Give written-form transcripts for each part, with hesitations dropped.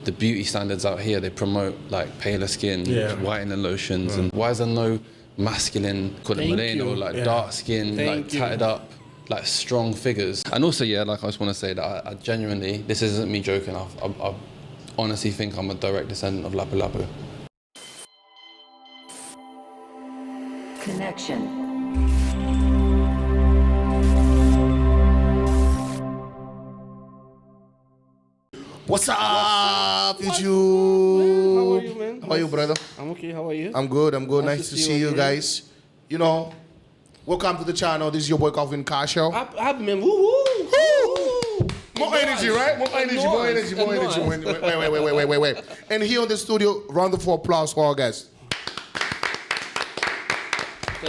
the beauty standards out here, they promote like paler skin, whitening lotions, and why is there no masculine, call it moreno, like dark skin, like tatted up, like strong figures? And also, like I just want to say that I genuinely, this isn't me joking, I honestly think I'm a direct descendant of Lapu Lapu. Connection. What's up, YouTube? How are you, man? How are you, brother? I'm okay. How are you? I'm good. Nice to see you guys. You know, welcome to the channel. This is your boy Calvin Castiel. Man. Woo! More energy, right? More energy. Wait. And here on the studio, round of applause for our guests.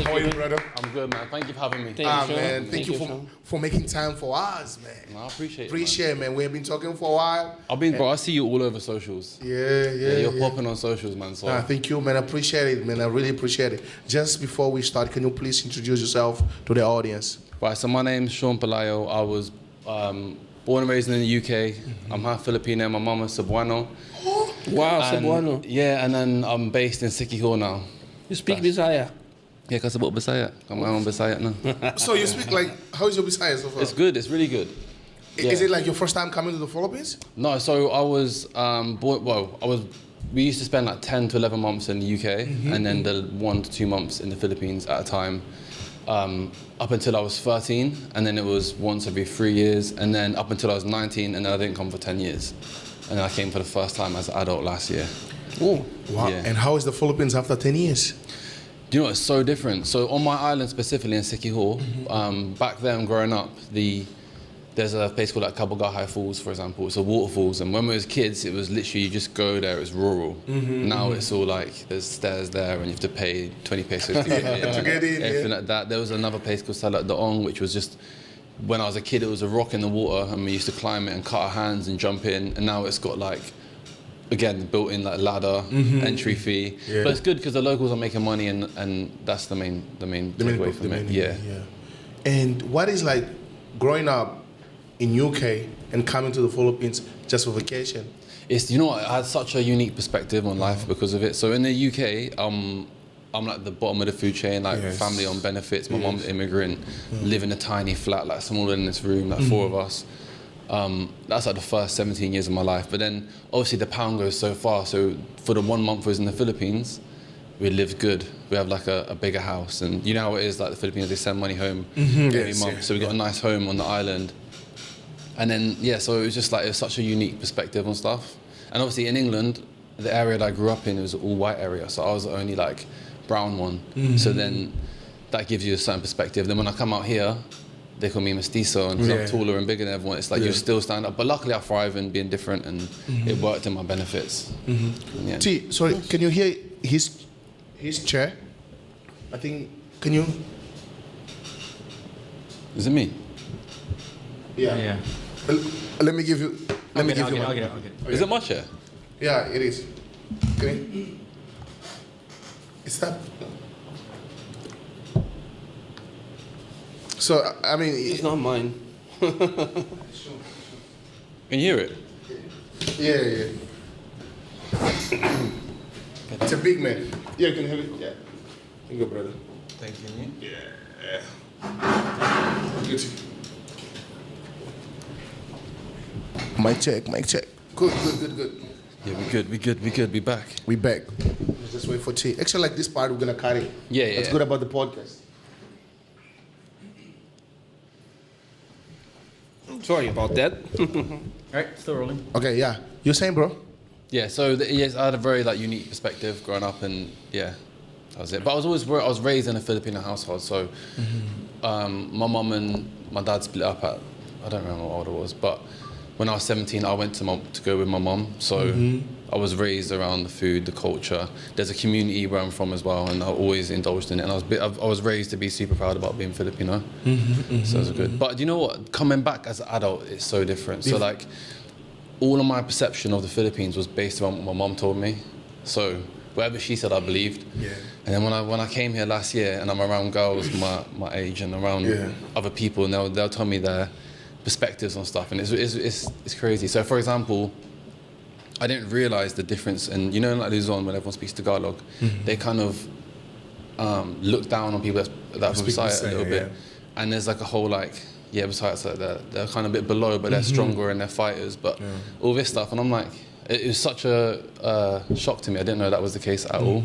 How are you, brother? I'm good, man. Thank you for having me. Man, thank you for making time for us, man. No, I appreciate it. Appreciate it, man. We have been talking for a while. I see you all over socials. Yeah. You're popping on socials, man. So. Thank you, man. I appreciate it, man. I really appreciate it. Just before we start, can you please introduce yourself to the audience? Right, so my name's Shaun Pelayo. I was born and raised in the UK. I'm half Filipino. My mom is Cebuano. Wow, Cebuano. Yeah, and then I'm based in Siquijor now. You speak Bisaya? Yeah, because I'm Bisaya. I'm Bisaya now. So you speak like, how is your Bisaya so far? It's good. It's really good. Is it like your first time coming to the Philippines? No, so I was we used to spend like 10 to 11 months in the UK and then the 1 to 2 months in the Philippines at a time. Up until I was 13, and then it was once every 3 years, and then up until I was 19, and then I didn't come for 10 years. And then I came for the first time as an adult last year. Oh, wow. Yeah. And how is the Philippines after 10 years? Do you know, it's so different. So on my island, specifically in Siquijor, back then growing up, there's a place called like Cabogahai Falls, for example. It's a waterfalls, and when we was kids, it was literally you just go there. It's rural. Now it's all like there's stairs there, and you have to pay 20 pesos to get in. To get in, everything like that. There was another place called Salat Daong, which was just when I was a kid, it was a rock in the water, and we used to climb it and cut our hands and jump in. And now it's got like, again, built-in like ladder, entry fee. Yeah. But it's good because the locals are making money, and that's the main takeaway from it. Yeah. And what is like growing up in UK and coming to the Philippines just for vacation? It's, you know, I had such a unique perspective on life because of it. So in the UK, I'm like the bottom of the food chain, like family on benefits. My mom's immigrant, live in a tiny flat, like smaller than this room, like 4 of us. That's like the first 17 years of my life. But then obviously the pound goes so far. So for the 1 month I was in the Philippines, we lived good. We have like a bigger house, and you know how it is, like the Philippines, they send money home every month. So we got a nice home on the island. And then, so it was just like, it was such a unique perspective on stuff. And obviously in England, the area that I grew up in, it was an all white area. So I was the only like brown one. So then that gives you a certain perspective. Then when I come out here, they call me mestizo, and because I'm taller and bigger than everyone, it's like you still stand up. But luckily I thrive in being different, and it worked in my benefits. T, sorry, can you hear his chair? I think, can you? Is it me? Yeah. Let me give you. I'll get it. Is it my chair? Yeah, it is. Can you? It's that. So I mean, it's not mine. Can you hear it? Yeah. It's a big man. Yeah, you can hear it. Yeah. Thank you, brother. Thank you. Yeah. Good. Mic check. Good. Yeah, we good. We back. We back. Let's just wait for T. Actually, like this part, we're gonna cut it. Yeah. That's good about the podcast. Sorry about that. Right, still rolling. Okay, yeah. You're saying, bro? Yeah, so I had a very like unique perspective growing up, and that was it. But I was raised in a Filipino household, so my mum and my dad split up at, I don't remember how old I was, but when I was 17, I went to go with my mum. So I was raised around the food, the culture. There's a community where I'm from as well, and I always indulged in it. And I was raised to be super proud about being Filipino. So it was good. But you know what? Coming back as an adult, it's so different. So like, all of my perception of the Philippines was based on what my mum told me. So whatever she said, I believed. Yeah. And then when I came here last year, and I'm around girls my age and around other people, and they'll tell me their perspectives on stuff, and it's crazy. So for example, I didn't realize the difference. And you know, like Luzon, when everyone speaks Tagalog, they kind of look down on people that are from Bisaya a little bit. And there's like a whole like, yeah, besides like they're kind of a bit below, but they're stronger and they're fighters. But all this stuff, and I'm like, it was such a shock to me. I didn't know that was the case at all.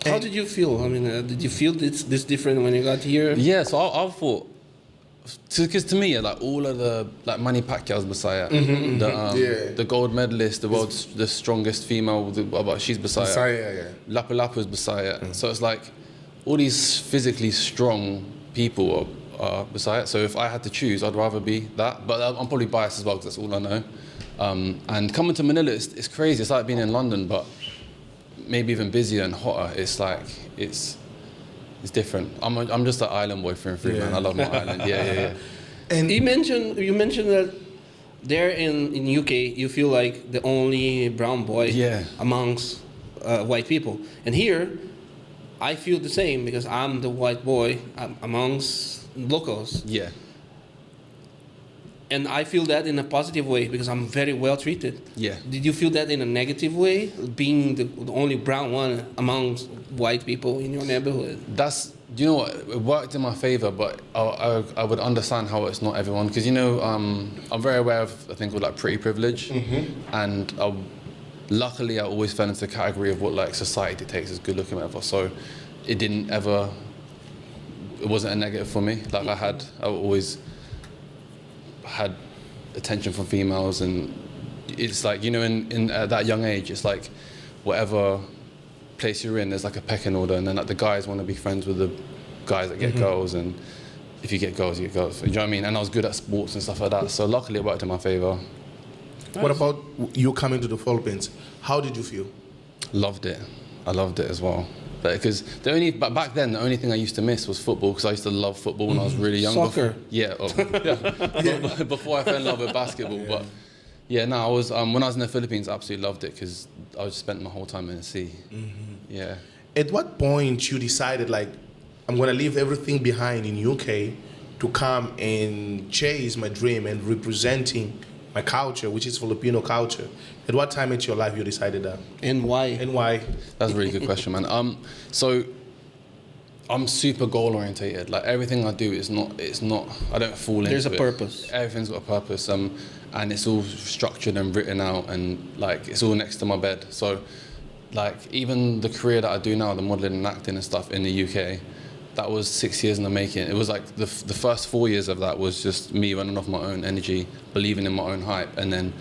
How did you feel? I mean, did you feel this different when you got here? Yeah, so I thought, because to me, like all of the like Manny Pacquiao's Bisaya, the gold medalist, the strongest female, she's Bisaya. Lapu Lapu's Bisaya. So it's like all these physically strong people are Bisaya. So if I had to choose, I'd rather be that. But I'm probably biased as well because that's all I know. And coming to Manila, it's crazy. It's like being in London, but maybe even busier and hotter. It's like it's different. I'm just an island boy through and through, man. I love my island. Yeah. And you mentioned that there in UK you feel like the only brown boy amongst white people, and here I feel the same because I'm the white boy amongst locals. Yeah. And I feel that in a positive way because I'm very well treated. Yeah. Did you feel that in a negative way, being the only brown one amongst white people in your neighborhood? You know what, it worked in my favor, but I would understand how it's not everyone. Because, you know, I'm very aware of a thing called like pretty privilege. And luckily I always fell into the category of what like society dictates as good looking, whatever. So it wasn't a negative for me. Like I always had attention from females, and it's like, you know, in at that young age, it's like whatever place you're in, there's like a pecking order, and then like the guys want to be friends with the guys that get girls, and if you get girls, you get girls. You know what I mean? And I was good at sports and stuff like that, so luckily it worked in my favor. Nice. What about you coming to the Philippines? How did you feel? Loved it. I loved it as well. Because but back then, the only thing I used to miss was football, because I used to love football when I was really young. Soccer. Before I fell in love with basketball. But yeah, no, I was when I was in the Philippines, I absolutely loved it because I just spent my whole time in the sea. Yeah. At what point you decided, like, I'm gonna leave everything behind in UK to come and chase my dream and representing my culture, which is Filipino culture? At what time in your life you decided that? And why? And why? That's a really good question, man. So I'm super goal orientated. Like everything I do it's not. I don't fall into it. There's a purpose. Everything's got a purpose. And it's all structured and written out, and like it's all next to my bed. So like even the career that I do now, the modeling and acting and stuff in the UK, that was 6 years in the making. It was like the first 4 years of that was just me running off my own energy, believing in my own hype, and then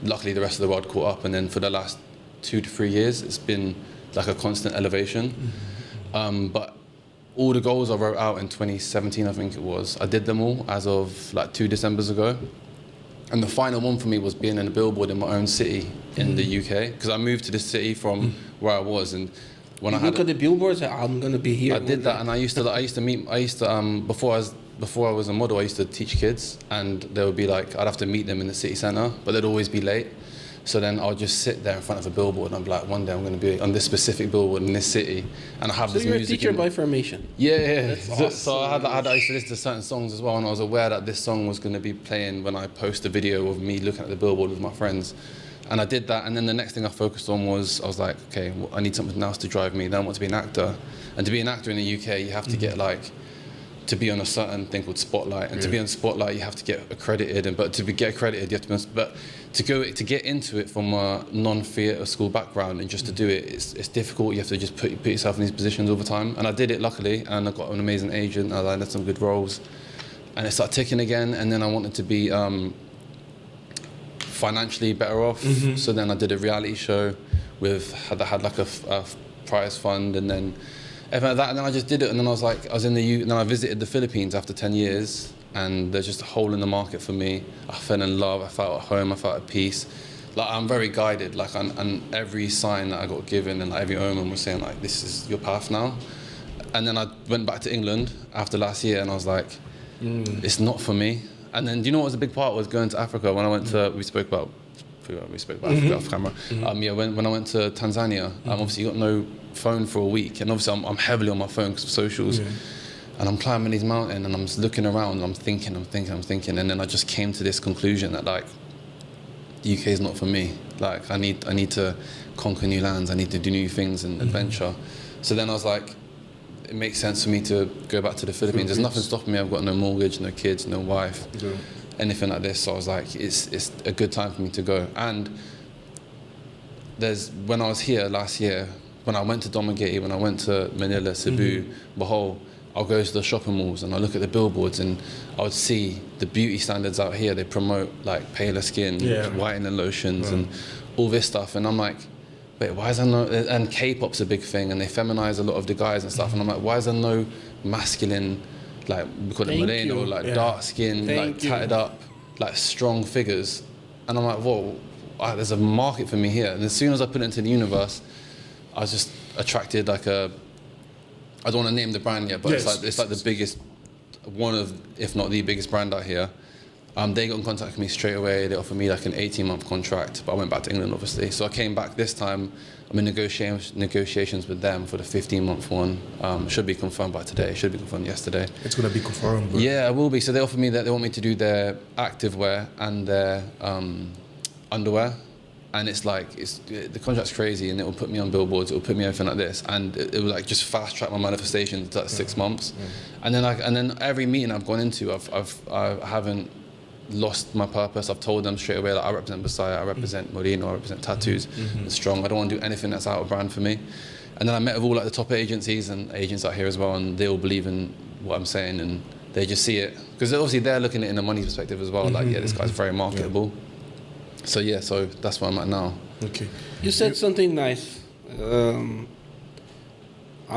luckily the rest of the world caught up. And then for the last 2 to 3 years, it's been like a constant elevation. But all the goals I wrote out in 2017, I think it was, I did them all as of like 2 Decembers ago. And the final one for me was being in a billboard in my own city in the UK, because I moved to this city from where I was. And when you I had look at the billboards, I'm gonna be here. I did that, and I used to before I was a model, I used to teach kids, and they would be like, I'd have to meet them in the city centre, but they'd always be late. So then I would just sit there in front of a billboard, and I'd be like, one day I'm going to be on this specific billboard in this city, and I have this music. So you're a teacher by formation. Yeah. That's awesome. So I used to listen to certain songs as well, and I was aware that this song was going to be playing when I post a video of me looking at the billboard with my friends. And I did that, and then the next thing I focused on was, I was like, okay, well, I need something else to drive me. Then I want to be an actor. And to be an actor in the UK, you have to get like, to be on a certain thing called Spotlight, and to be on Spotlight, you have to get accredited. But to get accredited, you have to be, but to get into it from a non-theatre school background and just to do it, it's difficult. You have to just put yourself in these positions all the time. And I did it luckily, and I got an amazing agent. I landed some good roles, and it started ticking again. And then I wanted to be financially better off. So then I did a reality show that had like a prize fund, and then everything like that. And then I just did it. And then I was in the and then I visited the Philippines after 10 years, and there's just a hole in the market for me. I fell in love. I felt at home. I felt at peace. Like I'm very guided. Like and every sign that I got given, and like every omen was saying like, this is your path now. And then I went back to England after last year, and I was like, it's not for me. And then, do you know what was a big part was going to Africa? When I went to, we spoke about Africa off camera. When I went to Tanzania, obviously you got no phone for a week, and obviously I'm heavily on my phone because of socials. And I'm climbing these mountains, and I'm just looking around, and I'm thinking, and then I just came to this conclusion that like, the UK is not for me. Like I need to conquer new lands. I need to do new things and adventure. So then I was like, it makes sense for me to go back to the Philippines. There's nothing stopping me. I've got no mortgage, no kids, no wife, anything like this. So I was like, it's a good time for me to go. And when I was here last year, when I went to Domagate, when I went to Manila, Cebu, Bohol, I'll go to the shopping malls and I'll look at the billboards and I would see the beauty standards out here. They promote like paler skin, whitening lotions and all this stuff. And I'm like, wait, why is there no, and K-pop's a big thing and they feminize a lot of the guys and stuff. And I'm like, why is there no masculine, like we call it moreno, like dark skin, like tatted up, like strong figures. And I'm like, whoa, there's a market for me here. And as soon as I put it into the universe, I was just attracted like I don't want to name the brand yet, but it's like the biggest, one of, if not the biggest brand out here. They got in contact with me straight away. They offered me like an 18-month contract, but I went back to England, obviously. So I came back this time. I'm in negotiations with them for the 15-month one. Should be confirmed by today. Should be confirmed yesterday. It's going to be confirmed. Bro. Yeah, it will be. So they offered me that they want me to do their active wear and their underwear. And it's like, the contract's crazy, and it will put me on billboards, it will put me everything like this, and it will like just fast track my manifestation to like 6 months. And then every meeting I've gone into, I haven't lost my purpose. I've told them straight away, like, I represent Messiah, I represent Moreno, I represent tattoos, it's strong. I don't want to do anything that's out of brand for me. And then I met with all like the top agencies and agents out here as well, and they all believe in what I'm saying, and they just see it, because obviously they're looking at it in a money perspective as well. Like, yeah, this guy's very marketable. So yeah, so that's where I'm at now. Okay. You said something nice. I'm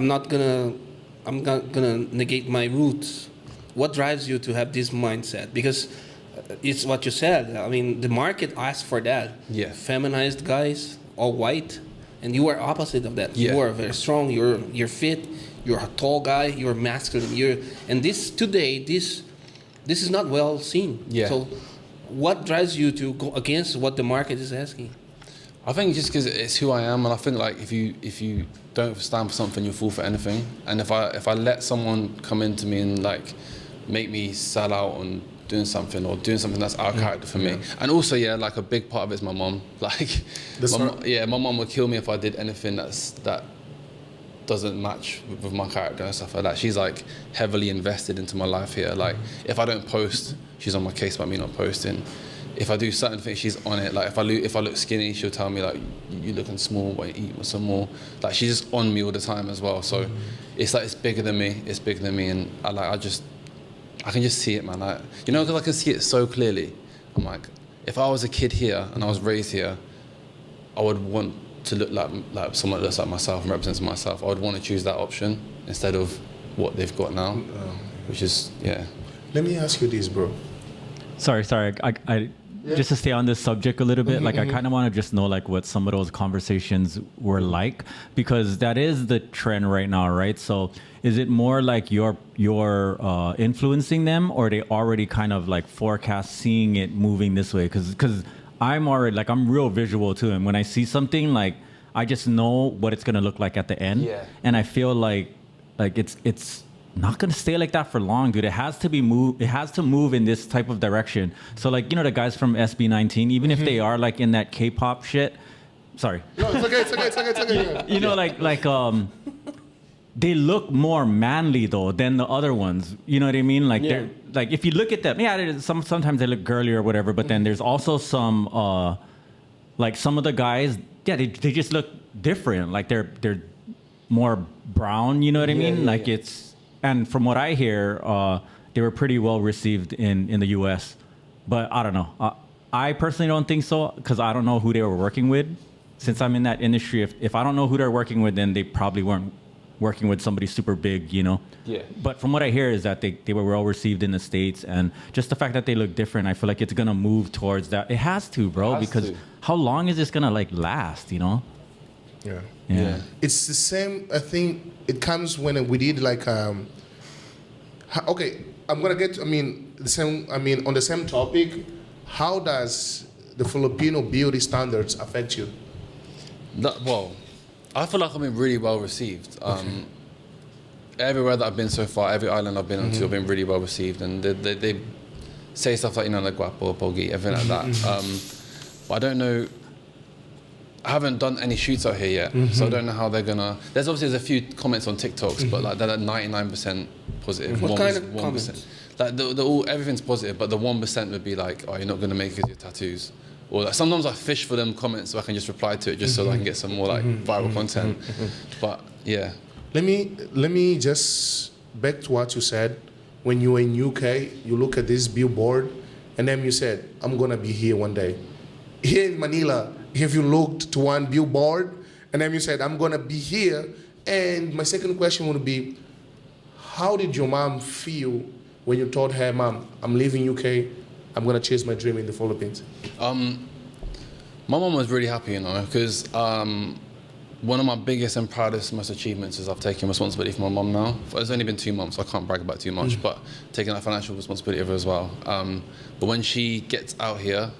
not gonna negate my roots. What drives you to have this mindset? Because it's what you said. I mean, the market asks for that. Yeah. Feminized guys, all white, and you are opposite of that. Yeah. You are very strong. You're fit. You're a tall guy. You're masculine. And this today, this is not well seen. Yeah. So, what drives you to go against what the market is asking? I think just because it's who I am, and I think like if you don't stand for something, you'll fall for anything. And if I let someone come into me and like make me sell out on doing something or doing something that's out of character for me, and also like a big part of it is my mom. Like, my mom would kill me if I did anything that doesn't match with my character and stuff like that. She's like heavily invested into my life here. Like, if I don't post, she's on my case about me not posting. If I do certain things, she's on it. Like, if I look skinny, she'll tell me like, you're looking small, but eat some more. Like, she's just on me all the time as well. So it's like, it's bigger than me. It's bigger than me, and I can just see it, man. Like, you know, because I can see it so clearly. I'm like, if I was a kid here and I was raised here, I would want to look like someone that looks like myself and represents myself. I would want to choose that option instead of what they've got now, which is, Let me ask you this, bro. Sorry. I just to stay on this subject a little bit, like I kind of want to just know like what some of those conversations were like, because that is the trend right now, right? So is it more like you're influencing them, or they already kind of like forecast seeing it moving this way? Because I'm already like, I'm real visual too, and when I see something, like I just know what it's gonna look like at the end, and I feel like it's not gonna stay like that for long, dude. It has to move in this type of direction. So like, you know, the guys from SB19, even if they are like in that K-pop shit, sorry. No, it's okay. You know, like they look more manly though than the other ones. You know what I mean? Like they're like, if you look at them, sometimes they look girly or whatever, but then there's also some like some of the guys, they just look different. Like they're more brown, you know what I mean? Like it's, and from what I hear, they were pretty well received in the US. But I don't know. I personally don't think so, because I don't know who they were working with. Since I'm in that industry, if I don't know who they're working with, then they probably weren't working with somebody super big, you know? Yeah. But from what I hear is that they were well received in the States, and just the fact that they look different, I feel like it's gonna move towards that. It has to, bro, because how long is this gonna like last, you know? Yeah. It's the same. I think it comes when we did like okay, I'm gonna get. The same. On the same topic. How does the Filipino beauty standards affect you? Well, I feel like I've been really well received. Everywhere that I've been so far, every island I've been onto, I've been really well received, and they say stuff like, you know, like guapo, pogi, everything like that. But I don't know. I haven't done any shoots out here yet, so I don't know how they're gonna. There's a few comments on TikToks, but like they're at 99% positive. What kind of comments? Like everything's positive, but the 1% would be like, oh, you're not gonna make it because your tattoos. Or like sometimes I fish for them comments so I can just reply to it just so that I can get some more like viral content. But yeah. Let me just back to what you said. When you were in UK, you look at this billboard, and then you said, I'm gonna be here one day. Here in Manila, have you looked to one billboard, and then you said, I'm gonna be here? And my second question would be, how did your mom feel when you told her, Mom, I'm leaving UK, I'm gonna chase my dream in the Philippines? My mom was really happy, because one of my biggest and proudest most achievements is I've taken responsibility for my mom now. It's only been 2 months, so I can't brag about too much, but taking that financial responsibility of her as well. But when she gets out here,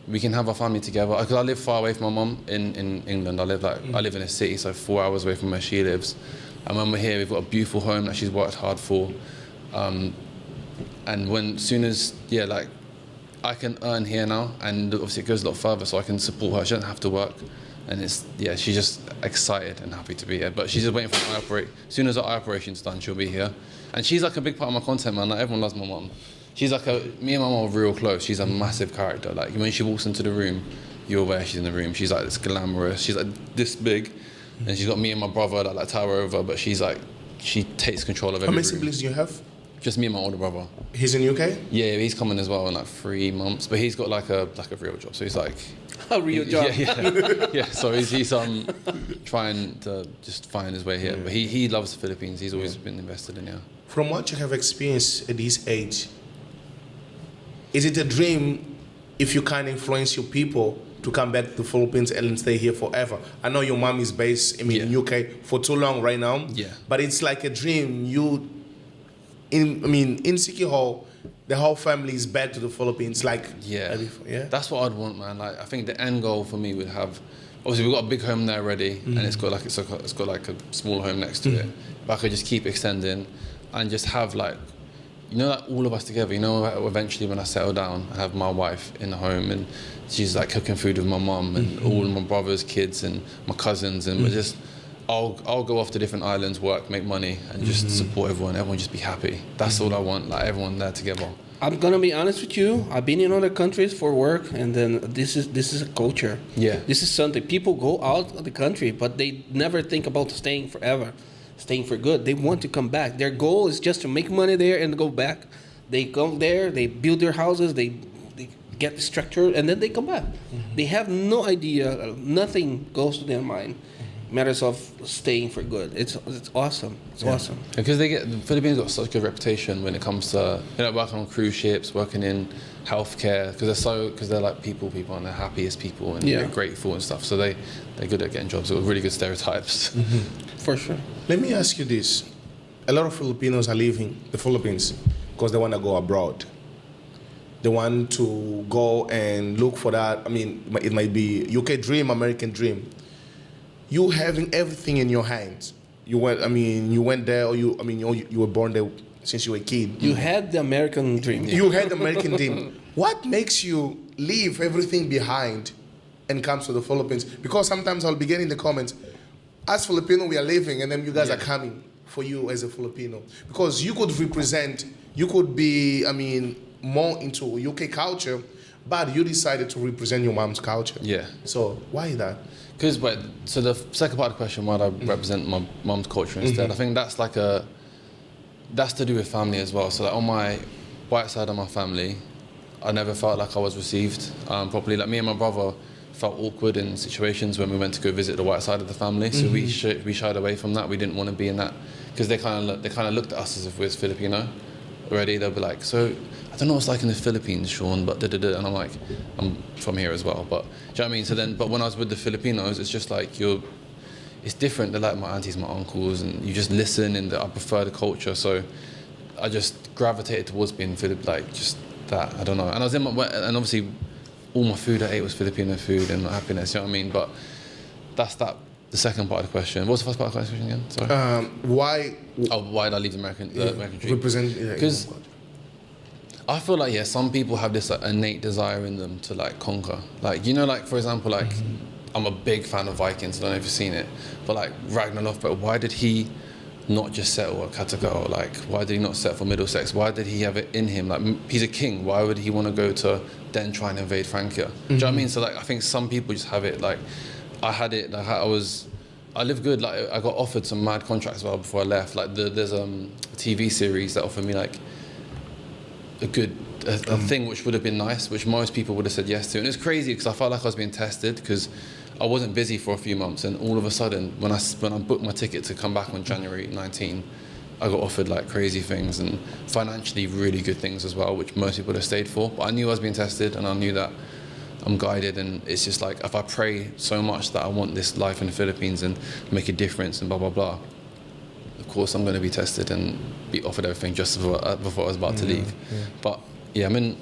we can have our family together. Because I live far away from my mom in England. I live in a city, so 4 hours away from where she lives. And when we're here, we've got a beautiful home that she's worked hard for. And soon as I can earn here now, and obviously it goes a lot further, so I can support her. She doesn't have to work. And she's just excited and happy to be here. But she's just waiting for an eye operation. As soon as the eye operation's done, she'll be here. And she's like a big part of my content, man. Like, everyone loves my mom. She's like me and my mom are real close. She's a massive character. Like, when she walks into the room, you're aware she's in the room. She's like this glamorous. She's like this big. And she's got me and my brother that like tower over, but she's like, she takes control of every room. How many siblings do you have? Just me and my older brother. He's in UK? Yeah, he's coming as well in like 3 months. But he's got like a real job. So he's like... A real job? Yeah. So he's trying to just find his way here. But he loves the Philippines. He's always been invested in here. From what you have experienced at this age, is it a dream if you can influence your people to come back to the Philippines and stay here forever? I know your mom is based in UK for too long right now. Yeah. But it's like a dream. In Siquijor, the whole family is back to the Philippines. That's what I'd want, man. Like, I think the end goal for me would have, obviously we've got a big home there already, and it's got like a small home next to it. But I could just keep extending, and just have like all of us together. Eventually when I settle down, I have my wife in the home, and she's like cooking food with my mum and all of my brother's kids and my cousins, and we're just. I'll go off to different islands, work, make money, and just support everyone. Everyone just be happy. That's all I want. Like, everyone there together. I'm gonna be honest with you. I've been in other countries for work, and then this is a culture. Yeah. This is something people go out of the country, but they never think about staying forever, staying for good. They want to come back. Their goal is just to make money there and go back. They go there, they build their houses, they get the structure, and then they come back. They have no idea. Nothing goes to their mind. Matters of staying for good. It's awesome. It's awesome. Because the Philippines got such a good reputation when it comes to working on cruise ships, working in healthcare, because they're like people and they're happiest people and they're grateful and stuff. So they're good at getting jobs. They're really good stereotypes. For sure. Let me ask you this: a lot of Filipinos are leaving the Philippines because they want to go abroad. They want to go and look for that. I mean, it might be UK dream, American dream. You having everything in your hands. You went there, or you were born there since you were a kid. You had the American dream. You had the American dream. What makes you leave everything behind and come to the Philippines? Because sometimes I'll be getting the comments, as Filipino we are leaving, and then you guys are coming for you as a Filipino. Because you could be, more into UK culture, but you decided to represent your mom's culture. Yeah. So why that? So the second part of the question, why do I represent my mum's culture instead? I think that's that's to do with family as well. So like on my white side of my family, I never felt like I was received properly. Like, me and my brother felt awkward in situations when we went to go visit the white side of the family. So we shied away from that. We didn't want to be in that, because they kind of looked at us as if we was Filipino already. They'll be like, so I don't know what it's like in the Philippines, Shaun, but da-da-da. And I'm like, I'm from here as well. But do you know what I mean? So then, but when I was with the Filipinos, it's just like it's different. They're like my aunties, my uncles, and you just listen, and I prefer the culture. So I just gravitated towards being just that. I don't know. And I was and obviously all my food I ate was Filipino food and happiness, you know what I mean? But that's the second part of the question. What was the first part of the question again? Sorry. Why? Why did I leave the American dream? Represent? Because I feel like, yeah, some people have this like innate desire in them to like conquer. Like, you know, like for example, like I'm a big fan of Vikings. I don't know if you've seen it, but like Ragnar Lothbrok, why did he not just settle at Kattegat? Like, why did he not settle for Middlesex? Why did he have it in him? Like, he's a king. Why would he want to go to then try and invade Francia? Do you know what I mean? So like, I think some people just have it. Like, I had it. Like, I live good. Like, I got offered some mad contracts as well before I left. Like, there's a TV series that offered me like a thing which would have been nice, which most people would have said yes to. And it's crazy because I felt like I was being tested because I wasn't busy for a few months, and all of a sudden, when I booked my ticket to come back on January 19, I got offered like crazy things and financially really good things as well, which most people would have stayed for. But I knew I was being tested, and I knew that I'm guided, and it's just like if I pray so much that I want this life in the Philippines and make a difference and blah blah blah, of course I'm going to be tested and be offered everything just before I was about to leave. But yeah, I mean,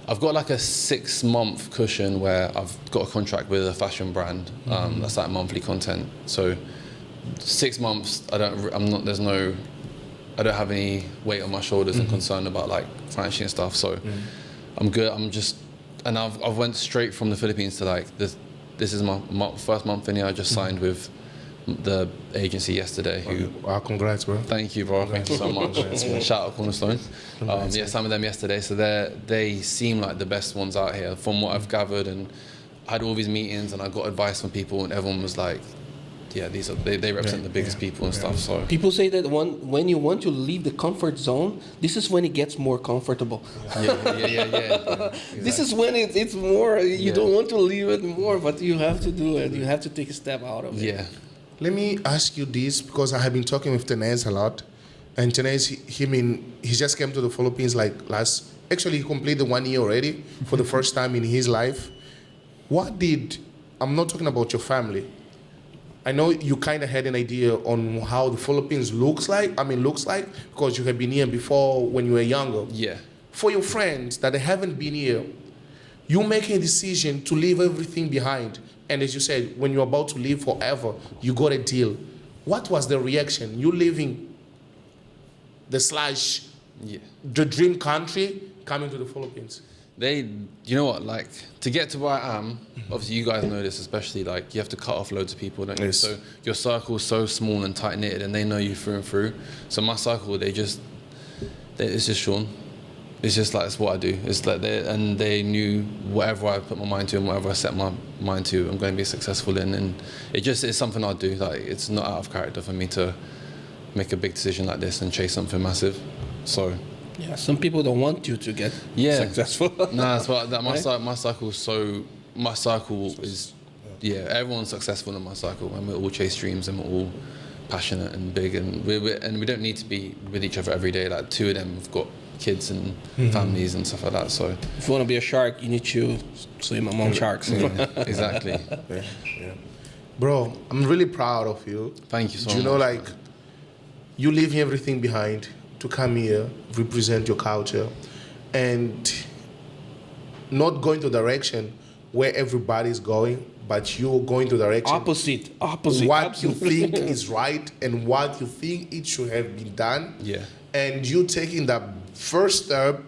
I've got like a 6-month cushion where I've got a contract with a fashion brand that's like monthly content. So 6 months, I don't have any weight on my shoulders and concern about like financial and stuff. So I'm good. And I've went straight from the Philippines to like this is my first month in here. I just signed with the agency yesterday. Congrats, bro. Thank you, bro. Thank you so much. Shout out Cornerstone. Yeah, some of them yesterday. So they seem like the best ones out here from what I've gathered, and I had all these meetings and I got advice from people, and everyone was like, yeah, they represent the biggest people and stuff. So people say that when you want to leave the comfort zone, this is when it gets more comfortable. Yeah. This is when it's more. You don't want to leave it more, but you have to do it. You have to take a step out of it. Yeah. Let me ask you this, because I have been talking with Tenez a lot, and Tenez, he just came to the Philippines like actually he completed 1 year already for the first time in his life. I'm not talking about your family. I know you kind of had an idea on how the Philippines looks like because you have been here before when you were younger. Yeah. For your friends that haven't been here, you making a decision to leave everything behind. And as you said, when you're about to leave forever, you got a deal. What was the reaction? You leaving the dream country, coming to the Philippines? You know what, like, to get to where I am, obviously you guys know this, especially, like, you have to cut off loads of people, don't you? Yes. So your circle's so small and tight-knitted, and they know you through and through. So my circle, it's just Shaun. It's just like, it's what I do. It's like they knew whatever I put my mind to and whatever I set my mind to, I'm going to be successful in. And it's something I do. Like, it's not out of character for me to make a big decision like this and chase something massive. So. Yeah, some people don't want you to get successful. Nah, that's what my circle is. Yeah, everyone's successful in my circle, and we all chase dreams, and we're all passionate and big, and we don't need to be with each other every day. Like, 2 of them have got kids and families and stuff like that. So if you want to be a shark, you need to swim among sharks. Yeah, exactly. Yeah. Bro, I'm really proud of you. Thank you so much. You know, like, you leaving everything behind to come here, represent your culture, and not going to the direction where everybody's going, but you're going to the direction opposite. What Absolutely. you think is right and what you think it should have been done. Yeah. And you taking that first step.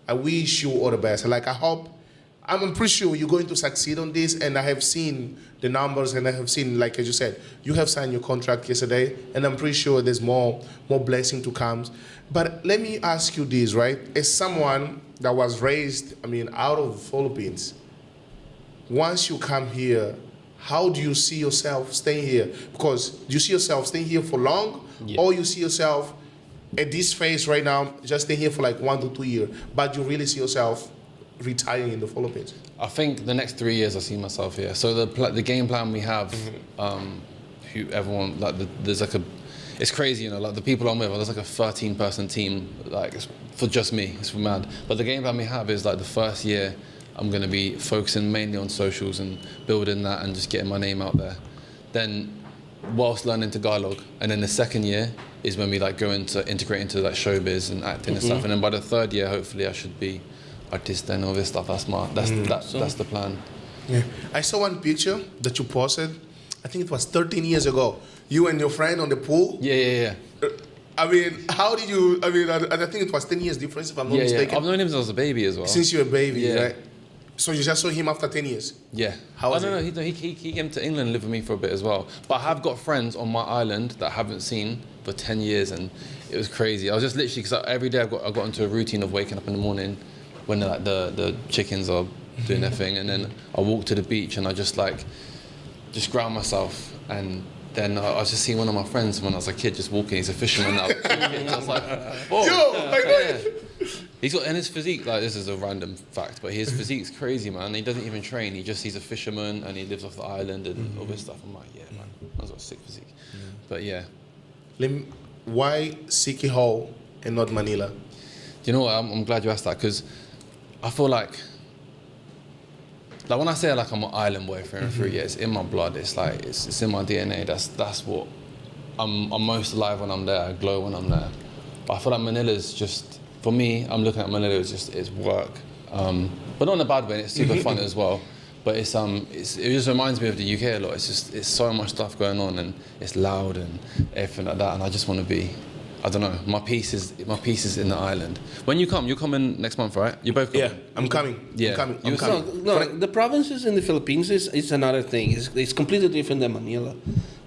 I wish you all the best. Like, I'm pretty sure you're going to succeed on this, and I have seen the numbers, and I have seen, like as you said, you have signed your contract yesterday, and I'm pretty sure there's more blessing to come. But let me ask you this, right? As someone that was raised, out of the Philippines, once you come here, how do you see yourself staying here? Because do you see yourself staying here for long, or you see yourself at this phase right now, just staying here for like 1 to 2 years, but you really see yourself retiring in the Philippines? I think the next 3 years I see myself here. So the game plan we have, there's like it's crazy, you know, like the people I'm with, there's like a 13-person team, like for just me, it's mad. But the game plan we have is like the first year I'm going to be focusing mainly on socials and building that and just getting my name out there. Then whilst learning Tagalog, and then the second year is when we like go into integrate into like showbiz and acting and stuff. And then by the third year, hopefully I should be artist and all this stuff. That's the plan. Yeah. I saw one picture that you posted. I think it was 13 years ago. You and your friend on the pool. Yeah. I mean, how did you? I mean, I think it was 10 years difference, if I'm not mistaken. Yeah. I've known him since I was a baby as well. Since you were a baby, right? So you just saw him after 10 years? Yeah. How was it? No, he came to England and lived with me for a bit as well. But I have got friends on my island that I haven't seen for 10 years, and it was crazy. I was just literally, because every day I got into a routine of waking up in the morning when the chickens are doing their thing, and then I walk to the beach and I just ground myself, and then I was just seeing one of my friends when I was a kid just walking. He's a fisherman now. I was like, whoa. And his physique, like, this is a random fact, but his physique's crazy, man. He doesn't even train. He's a fisherman and he lives off the island and all this stuff. I'm like, yeah, man, that's got a sick physique. But yeah. Why Siquijor and not Manila? Do you know what? I'm glad you asked that, because I feel like when I say like I'm an island boy through and through, yeah, it's in my blood. It's like it's in my DNA. That's what I'm most alive when I'm there. I glow when I'm there. But I feel like Manila's just, for me, I'm looking at Manila as it's work, but not in a bad way. It's super fun as well. But it just reminds me of the UK a lot. It's so much stuff going on, and it's loud and everything like that. And I just want to be, I don't know. My piece is in the island. When you're coming next month, right? You're both coming. Yeah, I'm coming. Yeah, I'm coming. No, the provinces in the Philippines is another thing. It's completely different than Manila.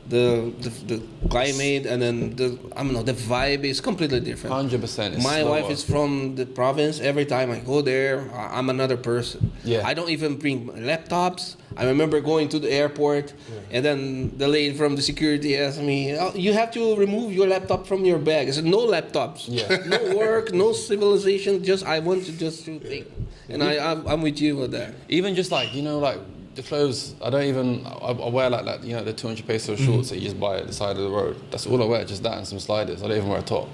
The climate and then the vibe is completely different. 100%. My wife is from the province. Every time I go there, I'm another person. Yeah. I don't even bring laptops. I remember going to the airport, and then the lady from the security asked me, oh, "You have to remove your laptop from your bag." I said, "No laptops. Yeah. No work. No civilization. I want to take." And I'm with you with that. Even just like the clothes, I wear like the 200 peso shorts that you just buy at the side of the road. That's all I wear, just that and some sliders. I don't even wear a top.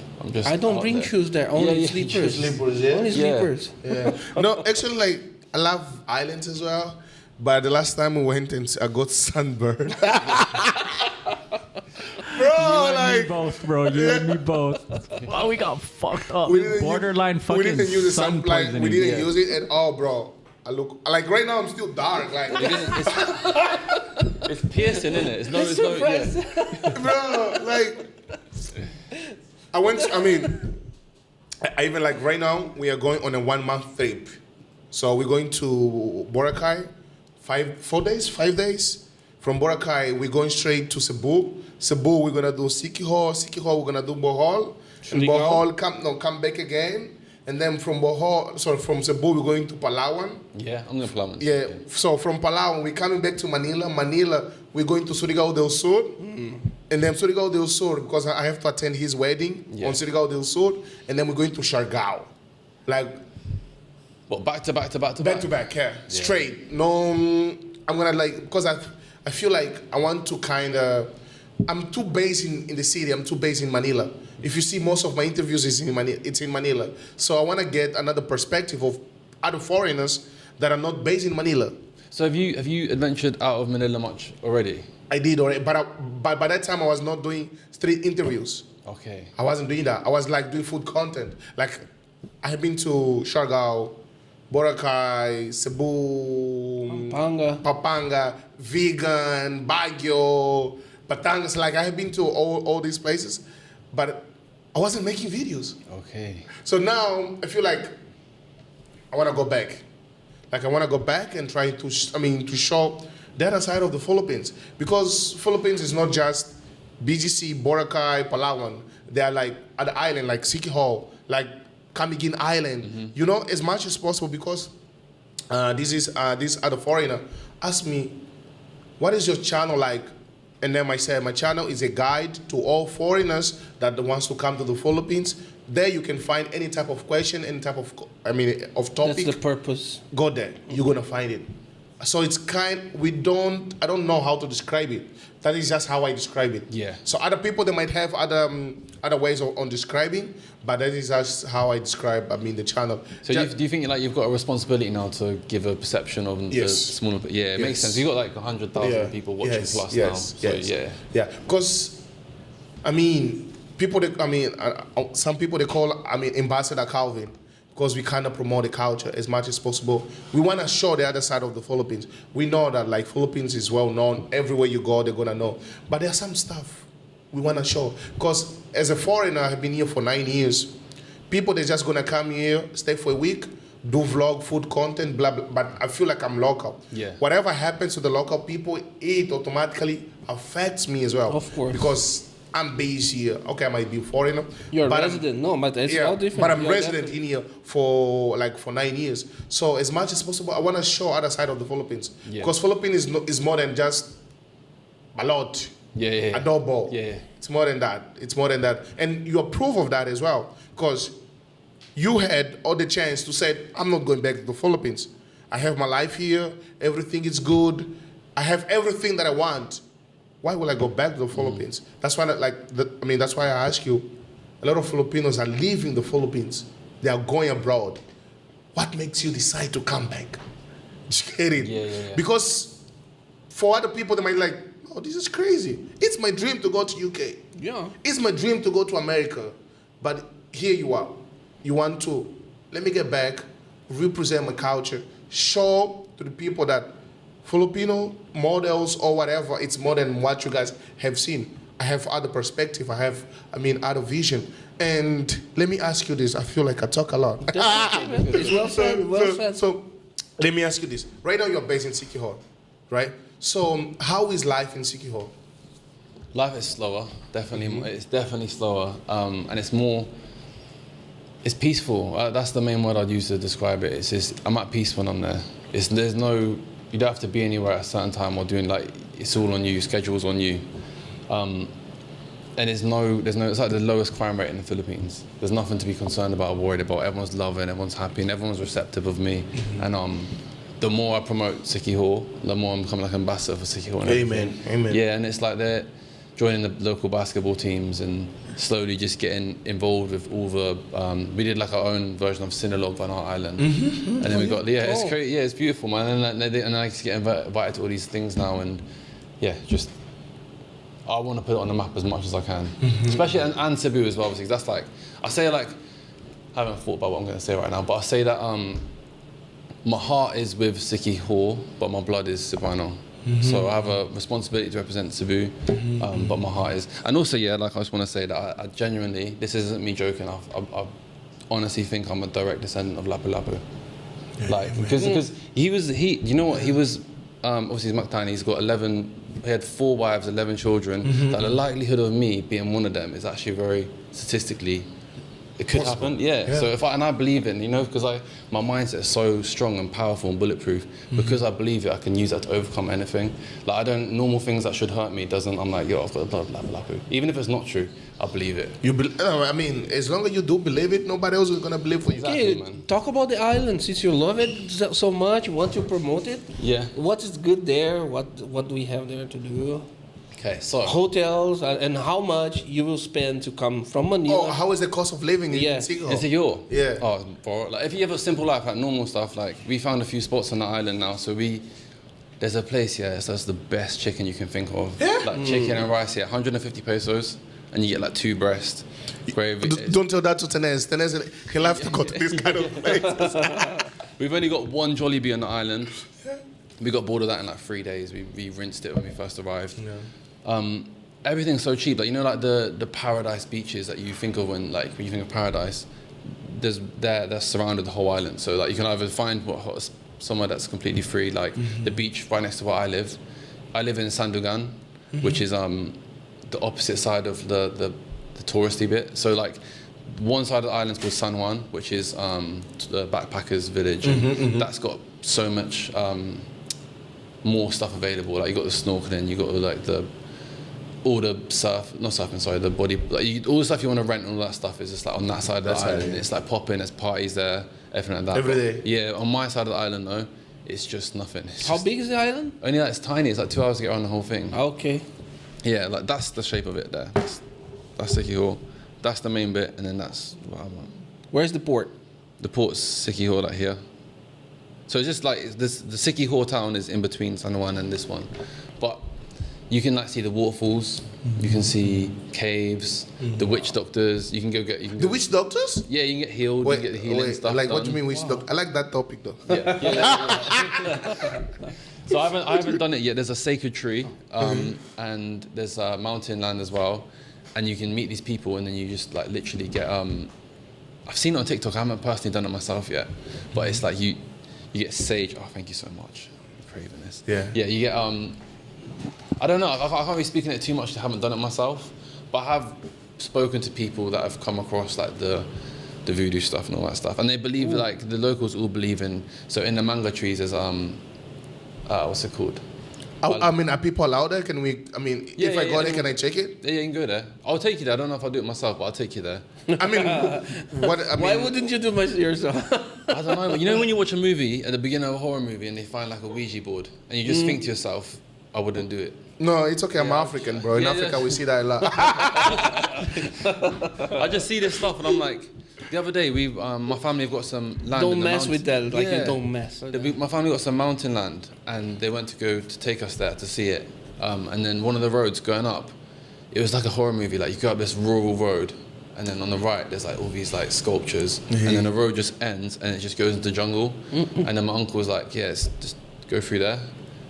I don't bring shoes there, only sleepers. Only sleepers. Yeah. No, actually, like, I love islands as well, but the last time we went and I got sunburned. Me both, bro. You and me both. Wow, we got fucked up. Borderline fucking we didn't use sun poisoning. We didn't use it at all, bro. I look like right now I'm still dark. Like it's piercing, isn't it? It's no. Bro, like I even like right now we are going on a 1 month trip. So we're going to Boracay, 5 days. From Boracay we're going straight to Cebu. Cebu we're gonna do Siquijor. Siquijor we're gonna do Bohol. And Bohol come back again. And then from Cebu, we're going to Palawan. Yeah, I'm going to Palawan. Yeah, so from Palawan, we're coming back to Manila. Manila, we're going to Surigao del Sur. And then Surigao del Sur, because I have to attend his wedding on Surigao del Sur. And then we're going to Siargao. Like... What, back to back? Back to back, yeah. Straight. No, I'm going to because I feel like I want to kind of... I'm too based in the city. I'm too based in Manila. If you see most of my interviews, it's in Manila. So I want to get another perspective of other foreigners that are not based in Manila. So have you adventured out of Manila much already? I did already, but by that time I was not doing street interviews. Okay. I wasn't doing that. I was like doing food content. Like I have been to Siargao, Boracay, Cebu, Pampanga, Vegan, Baguio, Batangas. Like I have been to all these places, but I wasn't making videos. Okay. So now I feel like I want to go back. Like I want to go back and try to show the other side of the Philippines, because Philippines is not just BGC, Boracay, Palawan. They are like at the island, like Siquijor, like Camiguin Island. You know, as much as possible, because this other foreigner asked me, "What is your channel like?" And then I said, my channel is a guide to all foreigners that wants to come to the Philippines. There you can find any type of question, any type of topic. That's the purpose. Go there, you're gonna find it. So it's I don't know how to describe it. That is just how I describe it. Yeah. So other people, they might have other ways on describing, but that is just how I describe, the channel. So do you think like you've got a responsibility now to give a perception of the smaller? Yeah, it makes sense. You've got like 100,000 people watching plus now. So yeah. Because some people they call Ambassador Calvin, because we kind of promote the culture as much as possible. We want to show the other side of the Philippines. We know that like Philippines is well known. Everywhere you go, they're gonna know. But there's some stuff we want to show. Because as a foreigner, I've been here for 9 years. People, they're just going to come here, stay for a week, do vlog, food content, blah, blah, but I feel like I'm local. Yeah. Whatever happens to the local people, it automatically affects me as well. Of course. Because I'm based here. Okay, I might be a foreigner. You're a resident. No, but it's all different. But I'm resident in here for 9 years. So as much as possible, I want to show other side of the Philippines. Because Philippines is more than just balot, adobo. Yeah. It's more than that. It's more than that. And you approve of that as well. Because you had all the chance to say, I'm not going back to the Philippines. I have my life here. Everything is good. I have everything that I want. Why will I go back to the Philippines? That's why, that's why I ask you. A lot of Filipinos are leaving the Philippines. They are going abroad. What makes you decide to come back? Just get it. Yeah. Because for other people, they might be like, oh, this is crazy. It's my dream to go to UK. Yeah. It's my dream to go to America. But here you are. You want to, let me get back, represent my culture, show to the people that Filipino models or whatever, it's more than what you guys have seen. I have other perspective. I have, other vision. And let me ask you this. I feel like I talk a lot. It's well said. So let me ask you this. Right now you're based in Siquijor, right? So how is life in Siquijor? Life is slower, definitely. It's definitely slower. And it's more, it's peaceful. That's the main word I'd use to describe it. It's just, I'm at peace when I'm there. There's no, you don't have to be anywhere at a certain time or doing it's all on you, schedule's on you. And it's like the lowest crime rate in the Philippines. There's nothing to be concerned about or worried about. Everyone's loving, everyone's happy, and everyone's receptive of me. And the more I promote Siquijor, the more I'm becoming like ambassador for Siquijor. Amen. Yeah, and it's like they're joining the local basketball teams and slowly just getting involved with all the. We did like our own version of Sinulog on our island, and then we got it's great. Yeah, it's beautiful, man. And I get invited to all these things now, and just. I want to put it on the map as much as I can, especially and Cebu as well. Obviously, 'cause that's like I say I haven't thought about what I'm going to say right now, but I say that my heart is with Siquijor, but my blood is Cebuano. So I have a responsibility to represent Cebu, but my heart is. And also, I just want to say that I genuinely, this isn't me joking. I honestly think I'm a direct descendant of Lapu-Lapu. Because he you know what, he was. Obviously he's Mactani, he's got 11, he had 4 wives, 11 children. That the likelihood of me being one of them is actually very statistically, it could happen. Yeah. So I believe it, because my mindset is so strong and powerful and bulletproof. Because I believe it, I can use that to overcome anything. Normal things that should hurt me I'm like, I've got a lot of Lapu-Lapu. Even if it's not true, I believe it. As long as you do believe it, nobody else is going to believe for you. Exactly, man. Talk about the island. Since you love it so much, you want to promote it. Yeah. What is good there? What do we have there to do? Okay, so hotels and how much you will spend to come from Manila. Oh, how is the cost of living in Siquijor? In Siquijor? Yeah. Oh, bro, if you have a simple life, normal stuff, we found a few spots on the island now, so there's a place here, so that's the best chicken you can think of. Yeah? Chicken and rice here, 150 pesos, and you get 2 breasts. Gravy. Don't tell that to Tenez. Tenez, he'll have to go to this kind of place. We've only got 1 Jollibee on the island. We got bored of that in 3 days. We rinsed it when we first arrived. Yeah. Everything's so cheap. The paradise beaches that you think of when you think of paradise, they're surrounded the whole island. So you can either find somewhere that's completely free, the beach right next to where I live. I live in Sandugan, which is the opposite side of the touristy bit. So one side of the island is called San Juan, which is the backpackers village. And that's got so much more stuff available. You got the snorkeling, you got all the the body, all the stuff you want to rent and all that stuff is just on that side of the island. It's popping, there's parties there, everything like that. Every day. Yeah, on my side of the island though, it's just nothing. How big is the island? Only it's tiny, it's 2 hours to get around the whole thing. Okay. Yeah, that's the shape of it there. That's Siquijor. That's the main bit, and then that's what I want. Where's the port? The port's Siquijor, here. So it's just the Siquijor town is in between San Juan and this one. But you can see the waterfalls, you can see caves, the witch doctors. You can go get the witch doctors. Yeah, you can get healed. You can get the healing stuff. What do you mean witch doctor? I like that topic though. Yeah. So I haven't done it yet. There's a sacred tree, and there's a mountain land as well, and you can meet these people, and then you just like literally get. I've seen it on TikTok. I haven't personally done it myself yet, but it's like you get sage. Oh, thank you so much. I'm craving this. Yeah. Yeah, you get. I don't know. I can't be speaking it too much. I haven't done it myself, but I have spoken to people that have come across like the voodoo stuff and all that stuff, and they believe like the locals all believe in. So in the mango trees, there's what's it called? I mean, are people allowed there? Can we? I mean, if I go there, can I check it? Yeah, you can go there. I'll take you there. I don't know if I'll do it myself, but I'll take you there. I mean, what? I mean, why wouldn't you do it yourself? I don't know. You know when you watch a movie at the beginning of a horror movie and they find like a Ouija board, and you just think to yourself, I wouldn't do it. No, it's okay. I'm African, bro. In Africa, we see that a lot. I just see this stuff, and I'm like. The other day, my family have got some land. Don't mess with that. Like you don't mess. My family got some mountain land, and they went to go to take us there to see it. And then one of the roads going up, it was like a horror movie. Like you go up this rural road, and then on the right there's like all these like sculptures, and then the road just ends and it just goes into the jungle. And then my uncle was like, "Yes, just go through there."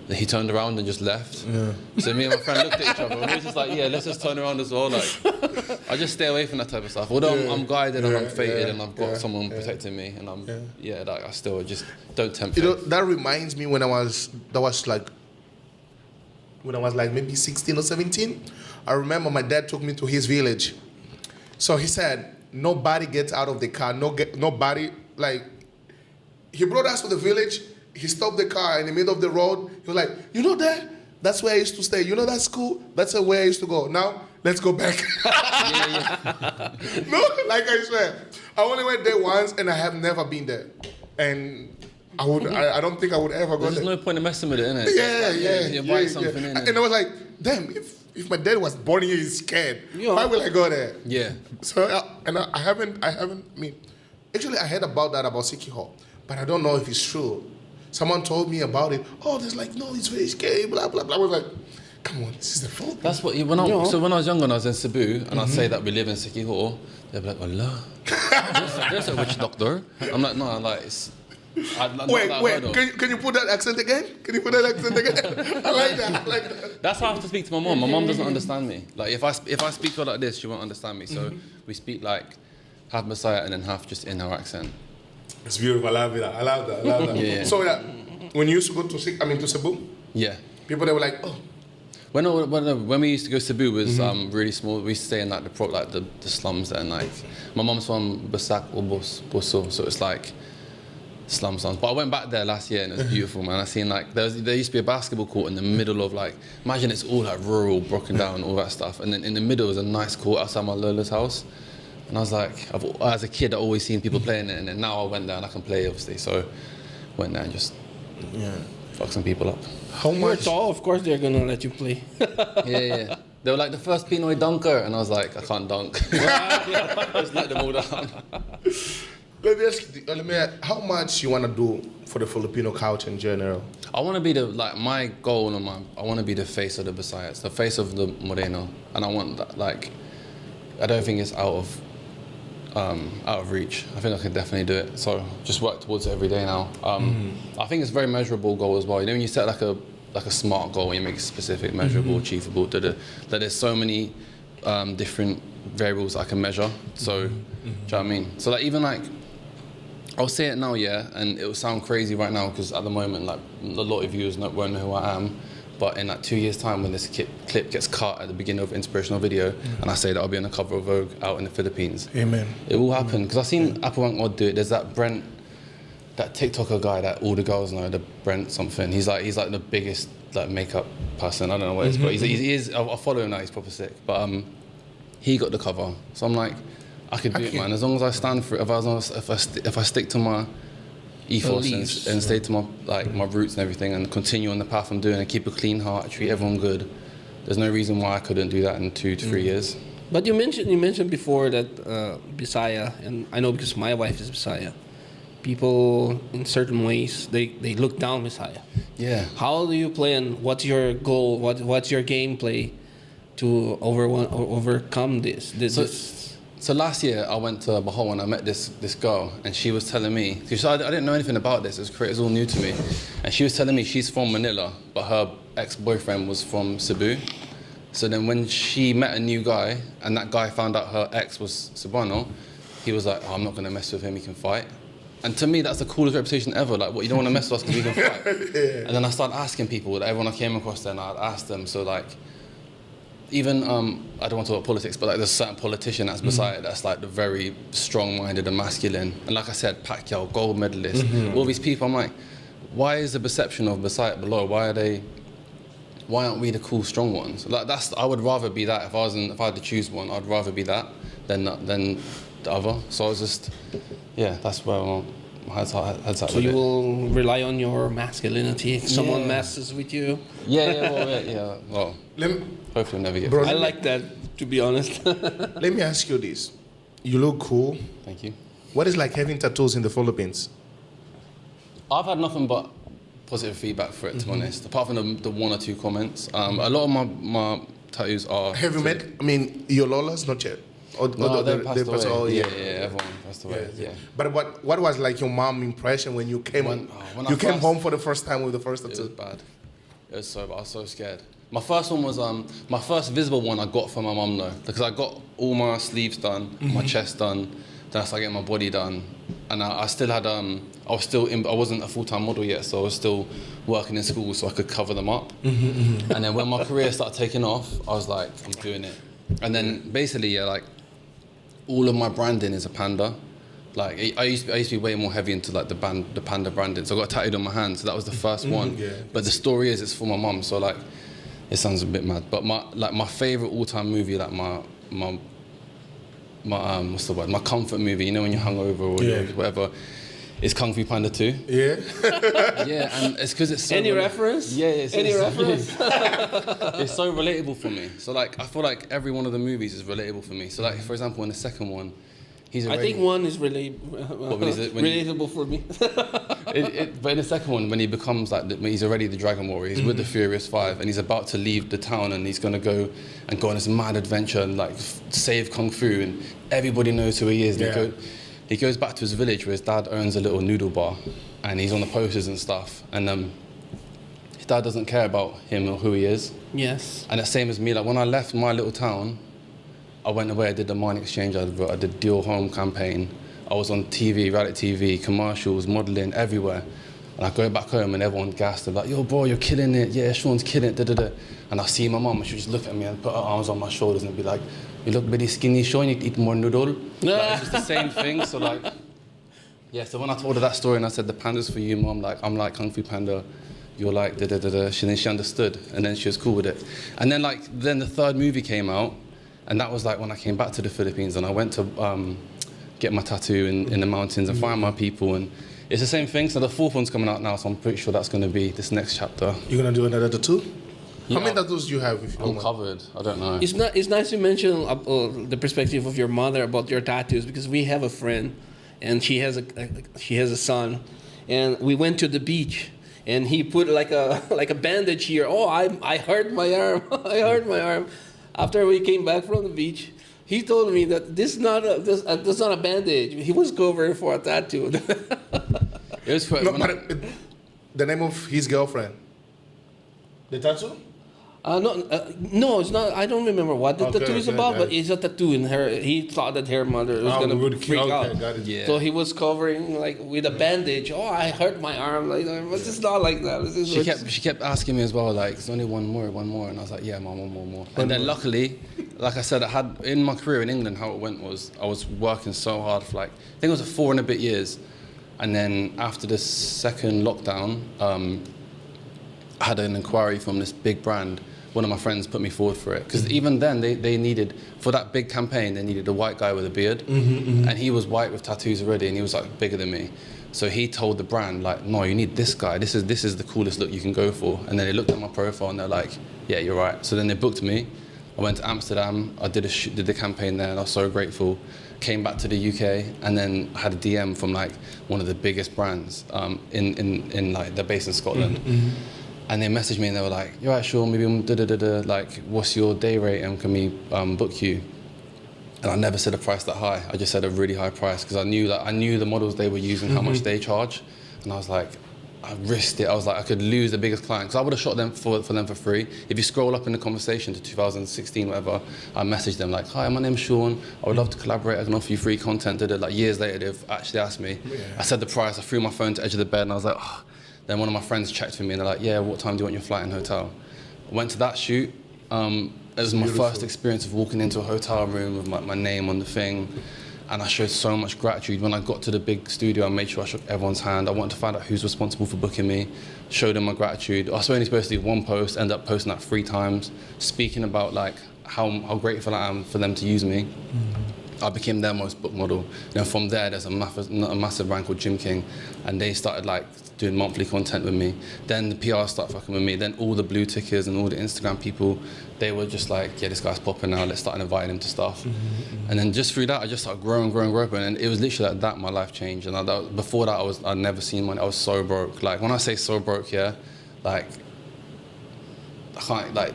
Then he turned around and just left. Yeah. So me and my friend looked at each other and we were just like, yeah, let's just turn around as well. Like, I just stay away from that type of stuff. Although I'm guided and I'm fated and I've got someone protecting me, and I'm like I still just don't tempt. You know, that reminds me when I was like maybe 16 or 17. I remember my dad took me to his village. So he said, nobody gets out of the car. Nobody, like, he brought us to the village. He stopped the car in the middle of the road. He was like, you know that? That's where I used to stay. You know that school? That's where I used to go. Now, let's go back. No, like I swear. I only went there once and I have never been there. And I don't think I would ever go there. There's no point in messing with it, innit? You invite something in. And I was like, damn, if my dad was born here, he's scared. Why will I go there? Yeah. So, I haven't, I mean, actually I heard about that, about Siquijor, but I don't know if it's true. Someone told me about it. Oh, there's like, no, it's very scary, blah, blah, blah. I was like, come on, this is the fault. That's what, so when I was younger and I was in Cebu, and I'd say that we live in Siquijor, they'd be like, Allah, there's a witch doctor. I'm like, no, like, it's... Wait, can you put that accent again? Can you put that accent again? I like that. That's how I have to speak to my mom. My mom doesn't understand me. Like, if I speak to her like this, she won't understand me. So we speak like half Messiah and then half just in her accent. It's beautiful. I love that. I love that. Yeah. So when you used to go to Cebu, people they were like, oh. When we used to go to Cebu was really small. We used to stay in like the slums there, and like my mom's from Basak or Boso, so it's like slums. But I went back there last year and it was beautiful, man. I seen like there used to be a basketball court in the middle of like, imagine it's all like rural, broken down, all that stuff, and then in the middle was a nice court outside my Lola's house. And I was like, as a kid, I always seen people playing it, and then now I went there and I can play, obviously. So went there and just fuck some people up. How much? You're tall, of course they're gonna let you play. Yeah. They were like the first Pinoy dunker, and I was like, I can't dunk. Just let them all down. Let me ask, how much you want to do for the Filipino culture in general? I want to be my goal and I want to be the face of the Visayas, the face of the Moreno, and I want that, like, I don't think it's out of reach. I think I can definitely do it. So just work towards it every day now. I think it's a very measurable goal as well. You know, when you set like a smart goal, and you make it specific, measurable, achievable. That there's so many different variables I can measure. So, do you know what I mean? So like even like, I'll say it now, and it will sound crazy right now because at the moment, like a lot of viewers won't know who I am. But in like 2 years' time, when this clip gets cut at the beginning of an inspirational video, and I say that I'll be on the cover of Vogue out in the Philippines, amen. It will happen because I've seen Apawang Odd do it. There's that Brent, that TikToker guy that all the girls know, the Brent something. He's like the biggest like makeup person. I don't know what it is, but he is. I follow him now. He's proper sick. But he got the cover, so I'm like, I could do it, man. As long as I stand for it. If I stick to my ethos and stay to my roots and everything, and continue on the path I'm doing, and keep a clean heart, treat everyone good. There's no reason why I couldn't do that in 2 to 3 years. But you mentioned before that Bisaya, and I know because my wife is Bisaya. People in certain ways they look down Bisaya. Yeah. How do you play, and what's your goal? What's your gameplay to overcome this? So last year I went to Bahama and I met this girl, and she was telling me, because I didn't know anything about this, it was all new to me, and she was telling me she's from Manila, but her ex-boyfriend was from Cebu. So then when she met a new guy, and that guy found out her ex was Cebuano, he was like, oh, I'm not going to mess with him, he can fight. And to me, that's the coolest reputation ever. Like, what, you don't want to mess with us because we can fight? Yeah. And then I started asking people, everyone I came across then, I'd ask them, so like, even, I don't want to talk about politics, but like there's a certain politician that's beside it that's like the very strong-minded and masculine. And like I said, Pacquiao, gold medalist, all these people, I'm like, why is the perception of beside below? Why aren't we the cool, strong ones? Like I would rather be that. If I had to choose one, I'd rather be that than the other. So I was just, yeah, that's where my head's at. So you will rely on your masculinity if someone messes with you? Well, hopefully I'll never get I like that, to be honest. Let me ask you this. You look cool. Thank you. What is like having tattoos in the Philippines? I've had nothing but positive feedback for it, to be honest, apart from the one or two comments. A lot of my tattoos are... Have you met, your Lolas? Not yet. No, they passed away. Yeah, everyone passed away. Yeah. But what was like your mom impression when you came came home for the first time with the first tattoo? It was bad. It was so bad. I was so scared. My first one was my first visible one I got from my mum though, because I got all my sleeves done, my chest done, then I started getting my body done, and I still had I wasn't a full-time model yet, so I was still working in school so I could cover them up. And then when my career started taking off, I was like, I'm doing it. And then basically, like all of my branding is a panda. Like I used to be way more heavy into like the panda branding. So I got tattooed on my hand. So that was the first one. Yeah. But the story is it's for my mum. So like it sounds a bit mad. But my favorite all-time movie, like my what's the word? My comfort movie. You know when you're hungover or whatever. It's Kung Fu Panda 2. Yeah. Yeah, and it's because it's so... Any reference? Yeah, Any reference? It's so relatable for me. So, like, I feel like every one of the movies is relatable for me. So, like, for example, in the second one, I think one is relatable for me. But in the second one, when he becomes, like, he's already the Dragon Warrior, he's with the Furious Five, and he's about to leave the town, and he's going to go on this mad adventure and, like, save Kung Fu, and everybody knows who he is. Yeah. He goes back to his village where his dad owns a little noodle bar, and he's on the posters and stuff. And his dad doesn't care about him or who he is. Yes. And the same as me. Like when I left my little town, I went away. I did the Mine Exchange. I did Deal Home campaign. I was on TV, reality TV, commercials, modeling everywhere. And I go back home and everyone gassed. They're like, "Yo, bro, you're killing it. Yeah, Shaun's killing it." Da, da, da. And I see my mum, and she just look at me and put her arms on my shoulders and be like, "You look very skinny, Shaun. You eat more noodle." Like, it's just the same thing. So like, yeah. So when I told her that story and I said, "The panda's for you, Mum. Like I'm like Kung Fu Panda. You're like da da da da." She understood, and then she was cool with it. And then the third movie came out, and that was like when I came back to the Philippines and I went to get my tattoo in the mountains and find my people, and it's the same thing. So the fourth one's coming out now, so I'm pretty sure that's going to be this next chapter. You're going to do another tattoo? Yeah. How many tattoos do you have? If you I'm covered. I don't know. It's nice to mention the perspective of your mother about your tattoos, because we have a friend, and she has a son, and we went to the beach, and he put like a bandage here. Oh, I hurt my arm. I hurt my arm. After we came back from the beach, he told me that this is not a bandage. He was covering for a tattoo. It was for, the name of his girlfriend. The tattoo? No, it's not. I don't remember what the tattoo is about, but it's a tattoo in her. He thought that her mother was gonna freak out. Yeah. So he was covering like with a bandage. Oh, I hurt my arm. Like, but it's not like that. She kept asking me as well. Like, there's only one more, and I was like, yeah, Mom, one more. And then luckily, like I said, I had in my career in England, how it went was I was working so hard for like I think it was 4 and a bit years, and then after the second lockdown, I had an inquiry from this big brand. One of my friends put me forward for it. Because even then, they needed, for that big campaign, they needed a white guy with a beard. And he was white with tattoos already, and he was like bigger than me. So he told the brand, like, no, you need this guy. This is the coolest look you can go for. And then they looked at my profile, and they're like, yeah, you're right. So then they booked me. I went to Amsterdam. I did the campaign there, and I was so grateful. Came back to the UK, and then I had a DM from like one of the biggest brands in like they're based in Scotland. And they messaged me and they were like, "You're right, Shaun, maybe like, what's your day rate and can we book you?" And I never said a price that high. I just said a really high price because I knew the models they were using, how much they charge. And I was like, I risked it. I was like, I could lose the biggest client because I would have shot them for them for free. If you scroll up in the conversation to 2016, whatever, I messaged them like, hi, my name's Shaun. I would love to collaborate. I can offer you free content. Like years later, they've actually asked me. Yeah. I said the price. I threw my phone to the edge of the bed and I was like, oh. Then one of my friends checked for me and they're like, yeah, what time do you want your flight and hotel? I went to that shoot. It was my first experience of walking into a hotel room with my name on the thing, and I showed so much gratitude. When I got to the big studio, I made sure I shook everyone's hand. I wanted to find out who's responsible for booking me, showed them my gratitude. I was only supposed to do one post, ended up posting that 3 times, speaking about like how grateful I am for them to use me. I became their most booked model. From there, there's a massive brand called Gym King, and they started like doing monthly content with me. Then the PR started fucking with me. Then all the blue tickers and all the Instagram people, they were just like, yeah, this guy's popping now. Let's start inviting him to stuff. And then just through that, I just started growing. And it was literally like that my life changed. And before that, I'd never seen money. I was so broke. Like when I say so broke, yeah, like I can't, like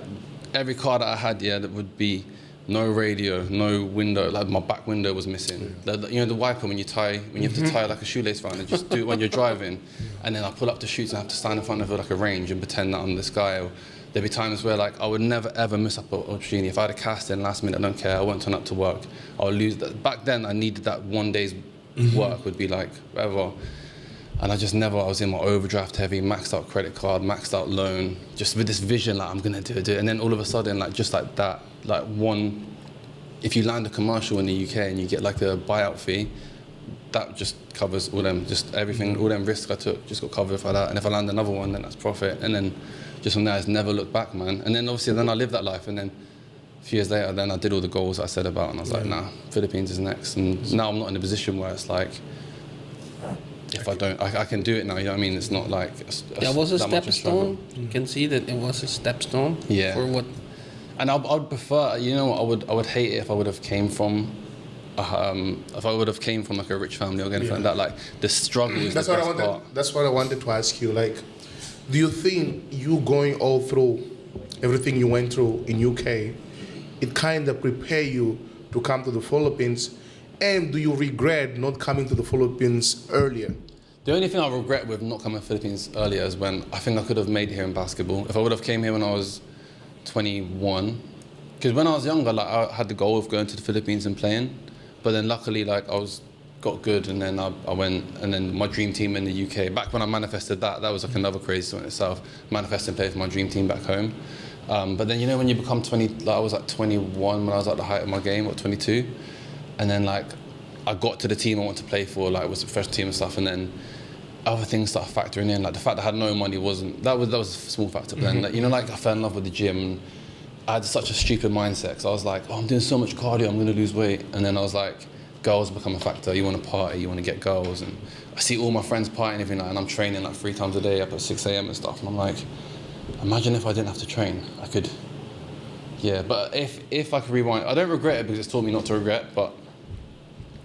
every car that I had, yeah, that would be no radio, no window. Like my back window was missing. The wiper when you have to tie like a shoelace around and just do it when you're driving. And then I pull up the shoots and I have to stand in front of like a range and pretend that I'm this guy. Or there'd be times where like I would never ever miss up an opportunity. If I had a casting last minute, I don't care. I won't turn up to work. I'll lose that. Back then I needed that one day's work would be like whatever. And I was in my overdraft heavy, maxed out credit card, maxed out loan, just with this vision like I'm gonna do it. And then all of a sudden, like just like that, like if you land a commercial in the UK and you get like a buyout fee, that just covers all them, just everything, all them risks I took just got covered for that. And if I land another one, then that's profit. And then just from there, it's never looked back, man. And then obviously then I lived that life. And then a few years later, then I did all the goals I said about, and I was like, nah, Philippines is next. And now I'm not in a position where it's like, if I don't, I can do it now, you know what I mean? It's not like that was a step stone. You can see that it was a step stone. Yeah. For what? And I would prefer, you know, I would hate it if I would have came from, like a rich family or anything like that. Like the struggle is the best part. That's what I wanted to ask you. Like, do you think you going all through everything you went through in UK, it kind of prepare you to come to the Philippines? And do you regret not coming to the Philippines earlier? The only thing I regret with not coming to the Philippines earlier is when I think I could have made it here in basketball. If I would have came here when I was 21, because when I was younger, like I had the goal of going to the Philippines and playing, but then luckily, like got good, and then I went, and then my dream team in the UK. Back when I manifested that was like another crazy story in itself. Manifesting play for my dream team back home. But then when you become 20, like I was like 21 when I was at the height of my game, or 22. And then like I got to the team I want to play for, like it was the first team and stuff, and then other things started factoring in. Like the fact that I had no money was a small factor. But then like I fell in love with the gym, and I had such a stupid mindset. So I was like, oh, I'm doing so much cardio, I'm gonna lose weight. And then I was like, girls become a factor. You want to party, you want to get girls, and I see all my friends partying every night, and I'm training like 3 times a day up at 6 a.m. and stuff. And I'm like, imagine if I didn't have to train, I could. Yeah, but if I could rewind, I don't regret it because it's taught me not to regret, but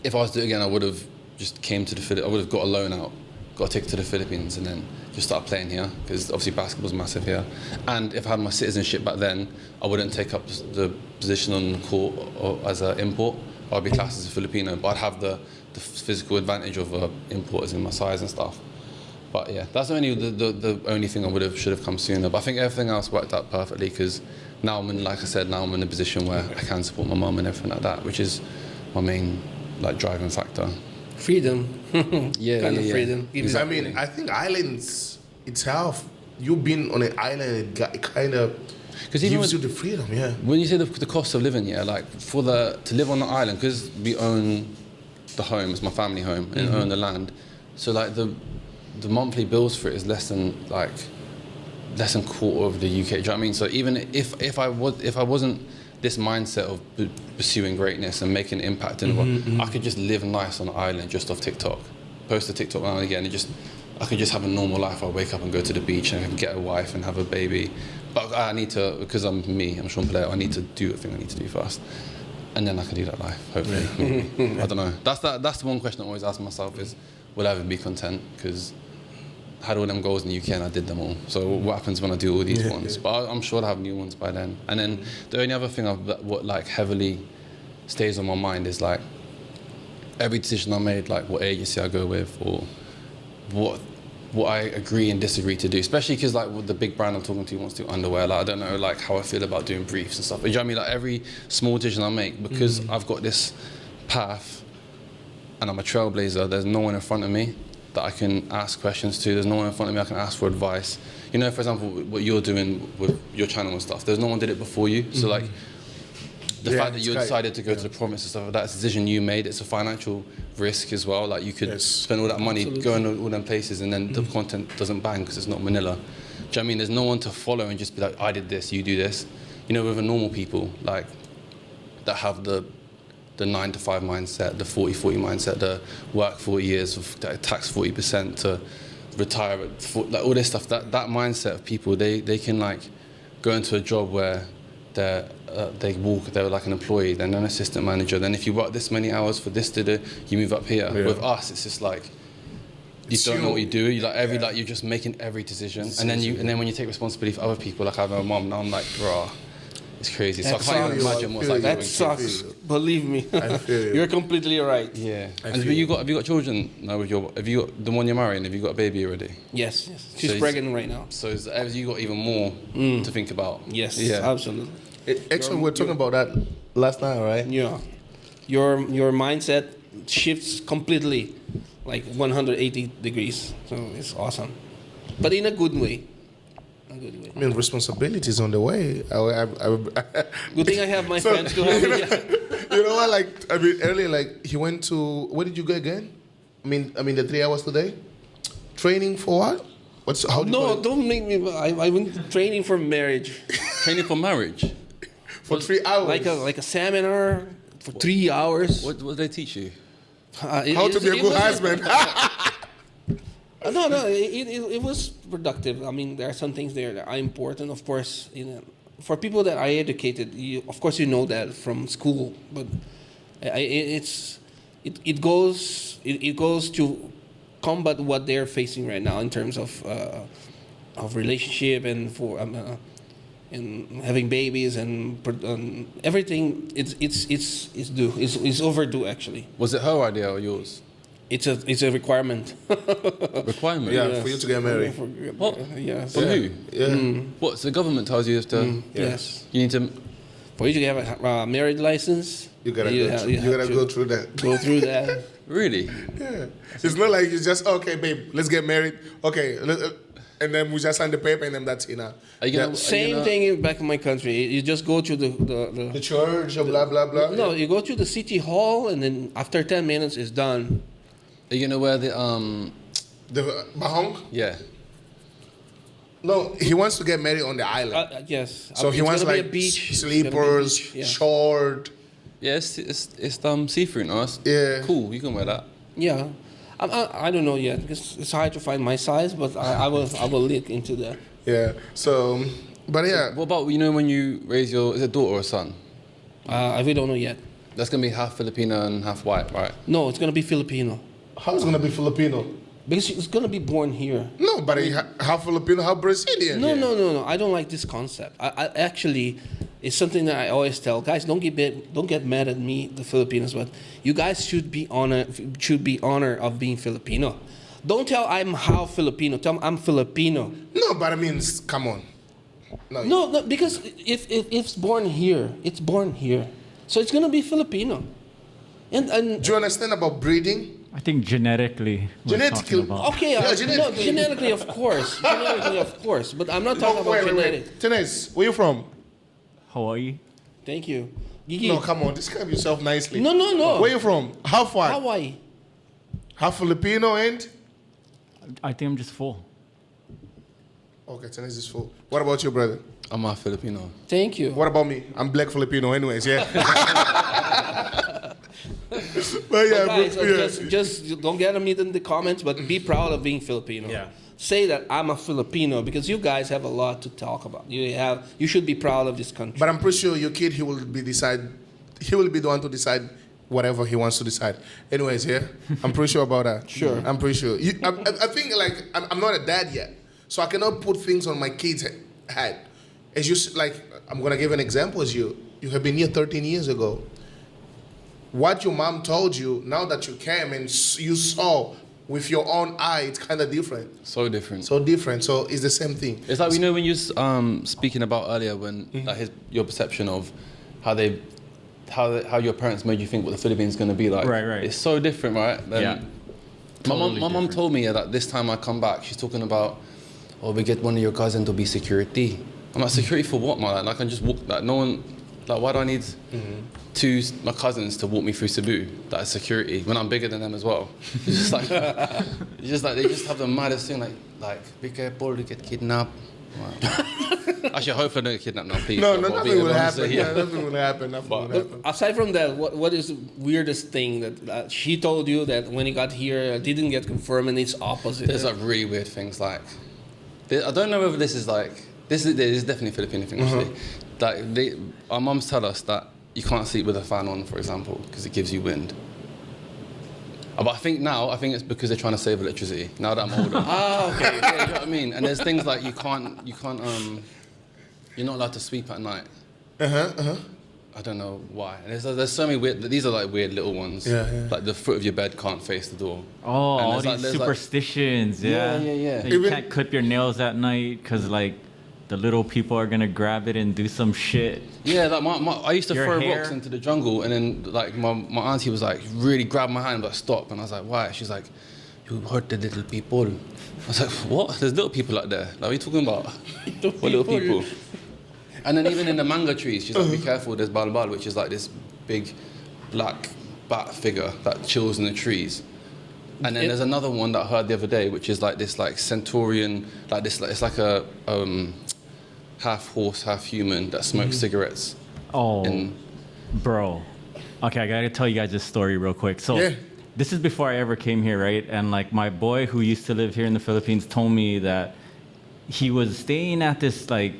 if I was to do it again, I would have just came to the Philippines. I would have got a loan out, got a ticket to the Philippines, and then just started playing here, because obviously basketball's massive here. And if I had my citizenship back then, I wouldn't take up the position on the court or as an import. I'd be classed as a Filipino, but I'd have the physical advantage of import as in my size and stuff. But yeah, that's the only thing should have come sooner. But I think everything else worked out perfectly, because now I'm in a position where I can support my mum and everything like that, which is my main driving factor. Freedom. Freedom. Exactly. I mean, I think islands itself, you've been on an island, it kind of gives you the freedom, yeah. When you say the cost of living, yeah, like to live on the island, because we own the home, it's my family home, and own the land, so like the monthly bills for it is less than quarter of the UK. Do you know what I mean? So even if I wasn't this mindset of pursuing greatness and making an impact in the world, I could just live nice on an island just off TikTok, post a TikTok now and again, and I could just have a normal life. I wake up and go to the beach and I can get a wife and have a baby. But I need to, because I'm Shaun Pelayo, I need to do the thing I need to do first. And then I can do that life, hopefully. I don't know. That's the one question I always ask myself is, will I ever be content? Because I had all them goals in the UK and I did them all. So what happens when I do all these ones? But I'm sure I'll have new ones by then. And then the only other thing I've heavily stays on my mind is like every decision I made, like what agency I go with or what I agree and disagree to do, especially because like with the big brand I'm talking to wants to do underwear, like I don't know like how I feel about doing briefs and stuff. You know what I mean? Like every small decision I make, because I've got this path and I'm a trailblazer, there's no one in front of me that I can ask questions to. There's no one in front of me I can ask for advice. You know, for example, what you're doing with your channel and stuff, there's no one did it before you. So like the fact that you decided to go to the province and stuff like that, it's a decision you made. It's a financial risk as well. Like you could spend all that money going to all them places and then the content doesn't bang because it's not Manila. Do you know what I mean? There's no one to follow and just be like, I did this, you do this. You know, with a normal people like that have the 9 to 5 mindset, the 40-40 mindset, the work 40 years, tax 40% to retire at like all this stuff. That mindset of people, they can like go into a job where they're like an employee, then an assistant manager. Then if you work this many hours for this to do, you move up here. Yeah. With us, it's just like you don't know what you do. You like you're just making every decision, and then when you take responsibility for other people, like I have my mom now, I'm like, bro, it's crazy. So I can't even imagine what's like. That sucks. Believe me, I feel you're completely right. Yeah. And have you got children now with your? Have you got the one you're marrying? Have you got a baby already? Yes. She's pregnant right now. So have you got even more to think about? Yes. Yeah. Absolutely. Actually, we were talking about that last night, right? Yeah. Your mindset shifts completely, like 180 degrees. So it's awesome, but in a good way. A good way. I mean, responsibility is on the way. Good thing I have my friends to help me. You know what? Like, I mean, earlier, like he went to. Where did you go again? I mean, the 3 hours today. Training for what? How do you call it? Don't make me. I went training for marriage. Training for marriage. For 3 hours. Like a seminar for 3 hours. What did they teach you? How to be a good husband. No, it was productive. I mean, there are some things there that are important, of course. You know, for people that are educated, of course you know that from school, but it goes to combat what they're facing right now in terms of relationship and and having babies and everything. It's overdue actually. Was it her idea or yours? It's a requirement. Requirement? Yeah, for you to get married. What? Yeah. From who? Yeah. What? So the government tells you to... Yes. You need to... For you to have a marriage license, you gotta go through that. Go through that. Really? Yeah. It's not like you just, okay, babe, let's get married. Okay, and then we just sign the paper and then that's enough. Same thing back in my country. You just go to the church or blah, blah, blah. No, you go to the city hall and then after 10 minutes it's done. Are you gonna wear the bahong? Yeah. No, he wants to get married on the island. Yes. So he wants like beach. Sleepers, short. Yeah, it's see-through, no? Yeah. Cool, you can wear that. Yeah. I don't know yet because it's hard to find my size, but I will look into that. Yeah. So, but yeah. So what about, when you raise is it a daughter or a son? We don't know yet. That's gonna be half Filipino and half white, right? No, it's gonna be Filipino. How is it gonna be Filipino? Because it's gonna be born here. No, but half Filipino, half Brazilian. No. I don't like this concept. I actually, it's something that I always tell guys. Don't get mad at me, the Filipinos, but you guys should be honored of being Filipino. Don't tell I'm half Filipino. Tell I'm Filipino. No, but I mean, come on. No, because if it's born here, it's born here, so it's gonna be Filipino. And do you understand about breeding? I think genetically. Okay, genetically, of course. Genetically, of course. But I'm not talking about genetics. Tenes, where you from? Hawaii. Thank you. Gigi. No, come on. Describe yourself nicely. No. Where you from? How far? Hawaii. Half Filipino and? I think I'm just full. Okay, Tenes is full. What about you, brother? I'm a Filipino. Thank you. What about me? I'm black Filipino anyways, yeah. But yeah, guys, just don't get me in the comments, but be proud of being Filipino. Yeah. Say that I'm a Filipino because you guys have a lot to talk about. You should be proud of this country. But I'm pretty sure your kid, he will be the one to decide whatever he wants to decide. Anyways, yeah, I'm pretty sure about that. Sure. I'm pretty sure. I think like I'm not a dad yet, so I cannot put things on my kid's head. As you like, I'm gonna give an example. As you have been here 13 years ago. what your mom told you, now that you came and you saw with your own eye, it's kind of different. So different. So different. So it's the same thing. It's like, you know, when you speaking about earlier, when like your perception of how your parents made you think what the Philippines is going to be like. Right. It's so different, right? Totally my mom told me that this time I come back, she's talking about, we get one of your cousins to be security. I'm like, security for what, man? Like, I can just walk. Like, no one. Like, why do I need my cousins to walk me through Cebu? That is security when I'm bigger than them as well. It's just like, they just have the maddest thing. Like, be careful to get kidnapped. Wow. Actually, I hope I don't get kidnapped now, please. No, nothing will happen. Nothing will happen. But aside from that, what is the weirdest thing that she told you that when he got here didn't get confirmed and it's opposite? There's like really weird things like, I don't know whether this is like, this is definitely a Filipino thing actually. Like our mums tell us that you can't sleep with a fan on, for example, because it gives you wind. But I think it's because they're trying to save electricity. Now that I'm older. Okay. You know what I mean? And there's things like you can't you're not allowed to sweep at night. I don't know why. And there's so many weird. These are like weird little ones. Yeah. Like the foot of your bed can't face the door. Oh, all these superstitions. Yeah. You can't clip your nails at night because like the little people are gonna grab it and do some shit. Yeah, like I used to Your throw hair. rocks into the jungle, and then like my auntie was like really grabbed my hand, like stop, and I was like, why? She's like, you hurt the little people. I was like, what? There's little people out there. Like, what are you talking about? What little people? And then even in the mango trees, she's like, be careful. There's balbal, which is like this big black bat figure that chills in the trees. And then there's another one that I heard the other day, which is like this like centaurian, like this. Like, it's like a half horse, half human that smokes cigarettes. Oh, bro. Okay, I gotta tell you guys this story real quick. So this is before I ever came here, right? And like my boy who used to live here in the Philippines told me that he was staying at this like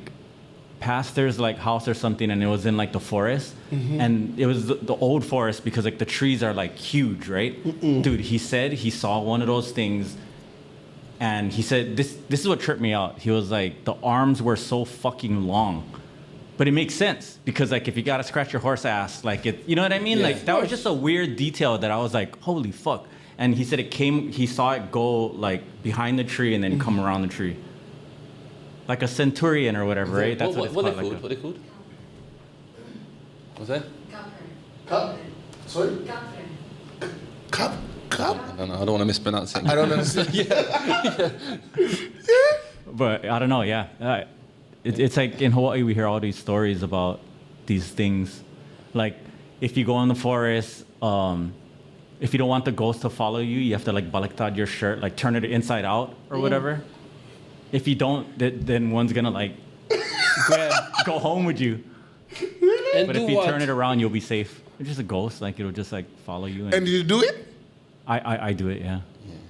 pastor's like house or something, and it was in like the forest, and it was the old forest because like the trees are like huge, right? Dude, he said he saw one of those things. And he said, this is what tripped me out. He was like, the arms were so fucking long. But it makes sense because like if you gotta scratch your horse ass, like it, you know what I mean? Like that was just a weird detail that I was like, holy fuck. And he said he saw it go like behind the tree and then come around the tree. Like a centurion or whatever, right? That's what it's called. What are they called? What's that? Cup. Sorry? Cup. I don't know. I don't want to mispronounce it. I don't understand. But I don't know. Yeah, it's like in Hawaii we hear all these stories about these things. Like if you go in the forest, if you don't want the ghost to follow you, you have to like baliktad your shirt, like turn it inside out or whatever. If you don't, then one's gonna like go home with you. And but if you turn it around, you'll be safe. It's just a ghost, like it'll just like follow you. And you do it? I do it, yeah.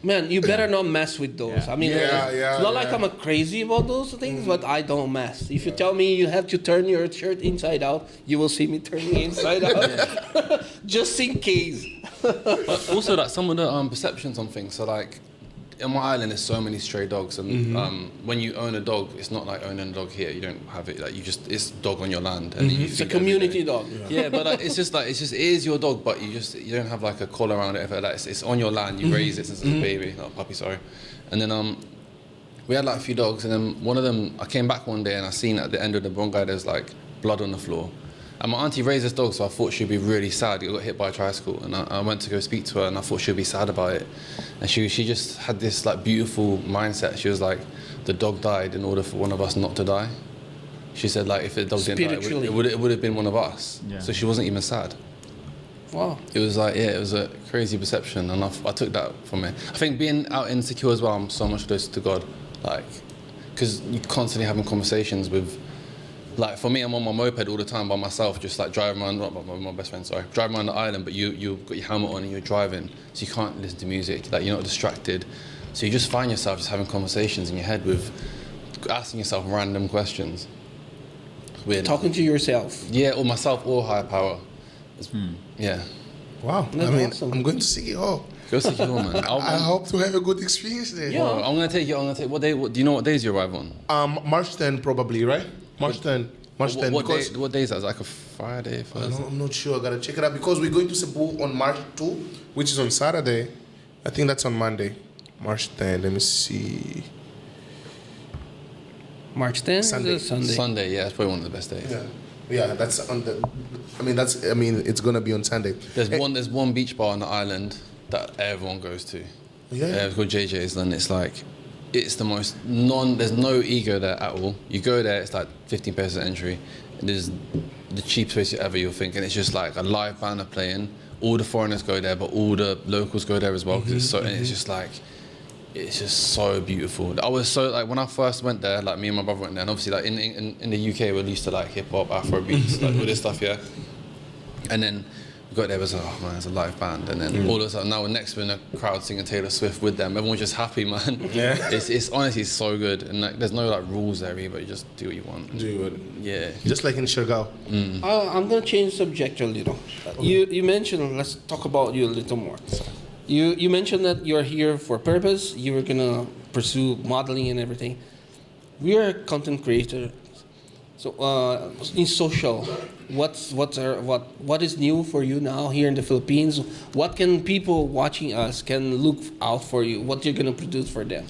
Man, you better not mess with those. I mean, it's not like I'm crazy about those things, but I don't mess. If you tell me you have to turn your shirt inside out, you will see me turning inside out, just in case. But also, like some of the perceptions on things. So, like, in my island, there's so many stray dogs, and when you own a dog, it's not like owning a dog here. You don't have it like it's dog on your land, and It's a community dog. Yeah, but like, it is your dog, but you don't have like a collar around it. Like, it's on your land. You raise it since it's a baby, not a puppy. Sorry. And then we had like a few dogs, and then one of them, I came back one day and I seen at the end of the barangay there's like blood on the floor. And my auntie raised this dog, so I thought she'd be really sad. She got hit by a tricycle, and I went to go speak to her, and I thought she'd be sad about it. And she just had this like beautiful mindset. She was like, the dog died in order for one of us not to die. She said like if the dog didn't die, it would have been one of us. Yeah. So she wasn't even sad. Wow. It was like, it was a crazy perception, and I took that from it. I think being out in Siquijor as well, I'm so much closer to God, like, because you're constantly having conversations with. Like for me, I'm on my moped all the time by myself, just like driving around, not my best friend, sorry, driving around the island, but you've got your helmet on and you're driving, so you can't listen to music, like you're not distracted. So you just find yourself just having conversations in your head with, asking yourself random questions. Weird. Talking to yourself. Yeah, or myself or higher power. Yeah. Wow. Awesome. I'm going to Siquijor. Go Siquijor, man. I hope to have a good experience there. Yeah. I'm gonna take you. What day? Do you know what days you arrive on? March 10 probably, right? March 10. March 10th. What day is that? Is that like a Friday? I'm not sure. I gotta check it out because we're going to Cebu on March 2, which is on Saturday. I think that's on Monday. March 10th. Let me see. March 10th? Sunday. Sunday, yeah, it's probably one of the best days. Yeah, that's on the. It's gonna be on Sunday. There's one beach bar on the island that everyone goes to. Yeah. It's called JJ's, and it's like, it's the most there's no ego there at all. You go there, it's like 15 pesos entry. There's the cheapest place you'll think, and it's just like a live band are playing. All the foreigners go there, but all the locals go there as well, because and it's just like, it's just so beautiful. I was so like, when I first went there, like me and my brother went there, and obviously like in the UK we're used to like hip hop, Afro beats, like all this stuff, yeah. And then we got there, it was like, oh man, it's a live band, and then all of a sudden now we're next in a crowd singing Taylor Swift with them. Everyone's just happy, man. Yeah. It's honestly so good, and like there's no like rules there either. You just do what you want. Yeah. Just like in Siargao. I'm gonna change subject a little. You mentioned, let's talk about you a little more. You mentioned that you're here for a purpose. You were gonna pursue modeling and everything. We are content creators. So in social, what is new for you now here in the Philippines? What can people watching us can look out for you? What you're gonna produce for them?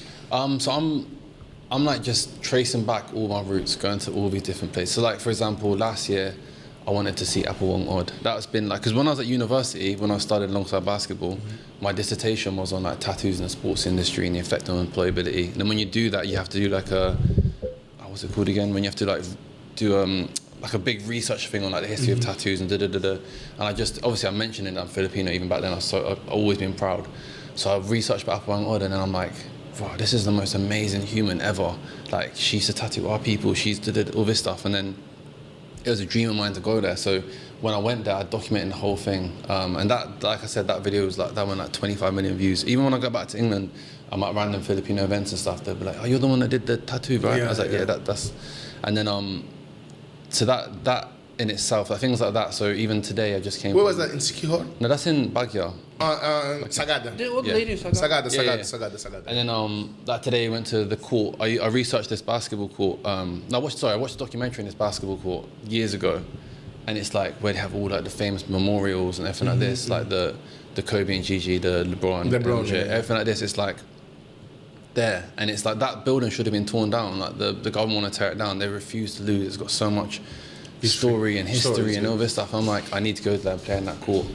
So I'm like just tracing back all my roots, going to all these different places. So like for example, last year I wanted to see Apple Wong Odd. That's been like, because when I was at university, when I studied alongside basketball, my dissertation was on like tattoos in the sports industry and the effect on employability. And then when you do that, you have to do like what's it called again? When you have to like do like a big research thing on like the history of tattoos and And I just, obviously I'm mentioning that I'm Filipino even back then, I've always been proud. So I researched about Apple Wong Odd, and then I'm like, wow, this is the most amazing human ever. Like she used to tattoo our people, she's did all this stuff, and then it was a dream of mine to go there. So when I went there, I documented the whole thing. And that, like I said, that video was like, that went like 25 million views. Even when I got back to England, I'm at random Filipino events and stuff, they'd be like, oh, you're the one that did the tattoo, right? I was like, yeah, that's... And then, so that in itself, like things like that. So even today, I just came... Where was that, in Siquijor? No, that's in Baguio. Sagada. What lady? Sagada. And then like today I went to the court. I researched this basketball court. I watched a documentary in this basketball court years ago, and it's like where they have all like the famous memorials and everything like this, like the Kobe and Gigi, the LeBron, everything like this. It's like there, and it's like that building should have been torn down. Like the government want to tear it down. They refuse to lose. It's got so much story and history and all this stuff. I'm like, I need to go there and play in that court.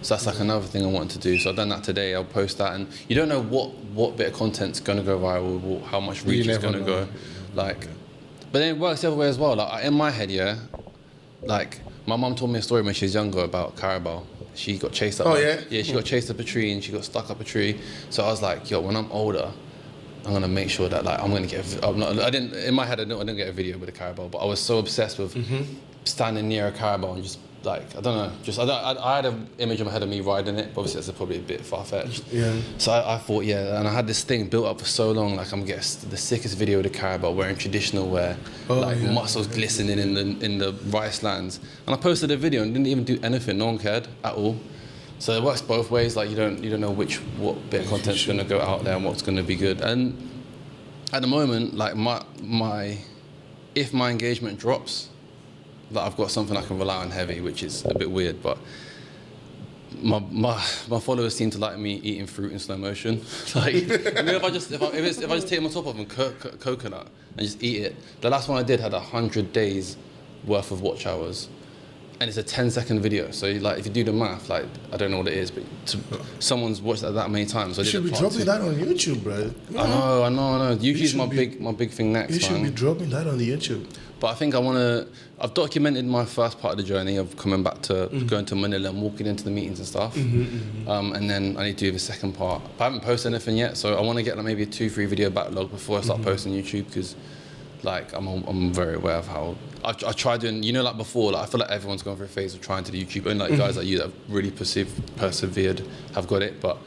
So that's like another thing I wanted to do. So I've done that today. I'll post that, and you don't know what bit of content's going to go viral, how much reach it's going to go. Like, but then it works the other way as well. Like in my head, yeah, like my mum told me a story when she was younger about Carabao. She got chased up. She got chased up a tree and she got stuck up a tree. So I was like, yo, when I'm older, I'm gonna make sure that like I'm gonna get. I didn't in my head. I didn't get a video with a Carabao, but I was so obsessed with standing near a Carabao and just. Like, I don't know, I had an image in my head of me riding it, but obviously that's probably a bit far-fetched. Yeah. So I thought, yeah, and I had this thing built up for so long, like I'm gonna get the sickest video of the Carabao wearing traditional wear, muscles glistening in the rice lands. And I posted a video and didn't even do anything, no one cared at all. So it works both ways, like you don't know what bit of content's gonna go out there and what's gonna be good. And at the moment, like if my engagement drops, like I've got something I can rely on heavy, which is a bit weird, but my followers seem to like me eating fruit in slow motion. Like, I mean, if I just take my top off and coconut and just eat it. The last one I did had 100 days worth of watch hours, and it's a 10-second video. So like, if you do the math, like I don't know what it is, but someone's watched that many times. So you should be dropping that on YouTube, bro. I know. YouTube's my big thing next. You should be dropping that on the YouTube. But I think I've documented my first part of the journey of coming back to going to Manila and walking into the meetings and stuff. And then I need to do the second part. I haven't posted anything yet, so I want to get like maybe a 2-3 video backlog before I start posting YouTube, because like I'm very aware of how I tried doing, like before, like I feel like everyone's gone through a phase of trying to do YouTube, and like guys like you that have really persevered have got it, but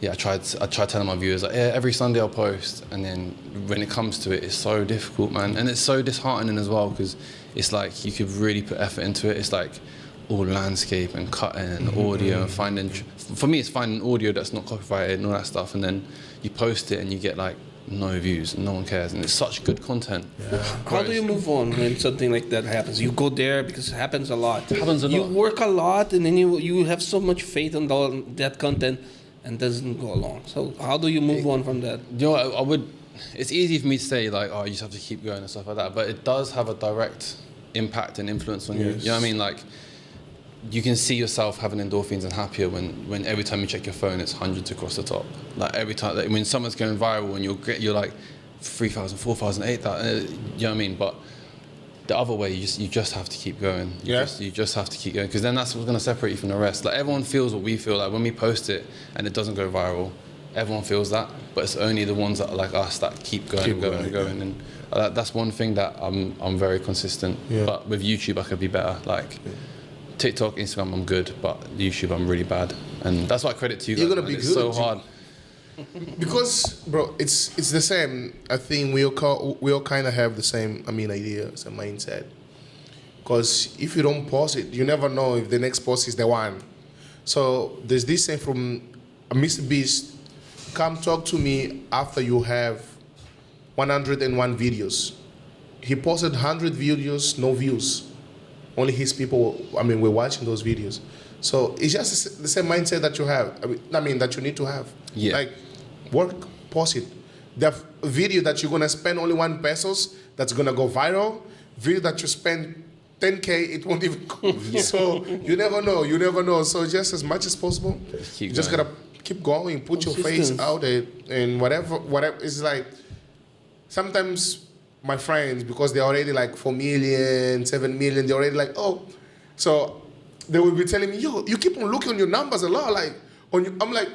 yeah, I tried telling my viewers like, yeah, every Sunday I'll post, and then when it comes to it, it's so difficult, man, and it's so disheartening as well, because it's like you could really put effort into it. It's like all landscape and cutting and audio and finding. For me, it's finding audio that's not copyrighted and all that stuff, and then you post it and you get like no views, no one cares, and it's such good content. Yeah. How do you move on when something like that happens? You go there because it happens a lot. It happens a lot. You work a lot, and then you have so much faith on that content, and doesn't go along. So how do you move on from that? You know, I would. It's easy for me to say like, oh, you just have to keep going and stuff like that, but it does have a direct impact and influence on you. You know what I mean? Like, you can see yourself having endorphins and happier when every time you check your phone, it's hundreds across the top. Like every time, like when someone's going viral and you're like 3,000, 4,000, 8,000. You know what I mean? But the other way, you just have to keep going. You just have to keep going, because then that's what's going to separate you from the rest. Like everyone feels what we feel. Like when we post it and it doesn't go viral, everyone feels that, but it's only the ones that are like us that keep going and going and going. And that's one thing that I'm very consistent. But with YouTube, I could be better. Like TikTok, Instagram, I'm good, but YouTube, I'm really bad. And that's why I credit to you guys. You're gonna be good. It's so hard. Because, bro, it's the same. I think we all kind of have the same, idea, same mindset. Because if you don't post it, you never know if the next post is the one. So there's this saying from Mr. Beast: come talk to me after you have 101 videos. He posted 100 videos, no views. Only his people, were watching those videos. So it's just the same mindset that you have. That you need to have. Yeah. Like, work, post it. The video that you're gonna spend only $1, that's gonna go viral. Video that you spend 10K, it won't even go. So you never know. So just as much as possible, you just gotta keep going. Put your face out there, and whatever. It's like sometimes my friends, because they're already like 4 million, 7 million, they're already like, oh. So they will be telling me, yo, you keep on looking on your numbers a lot. Like, I'm like,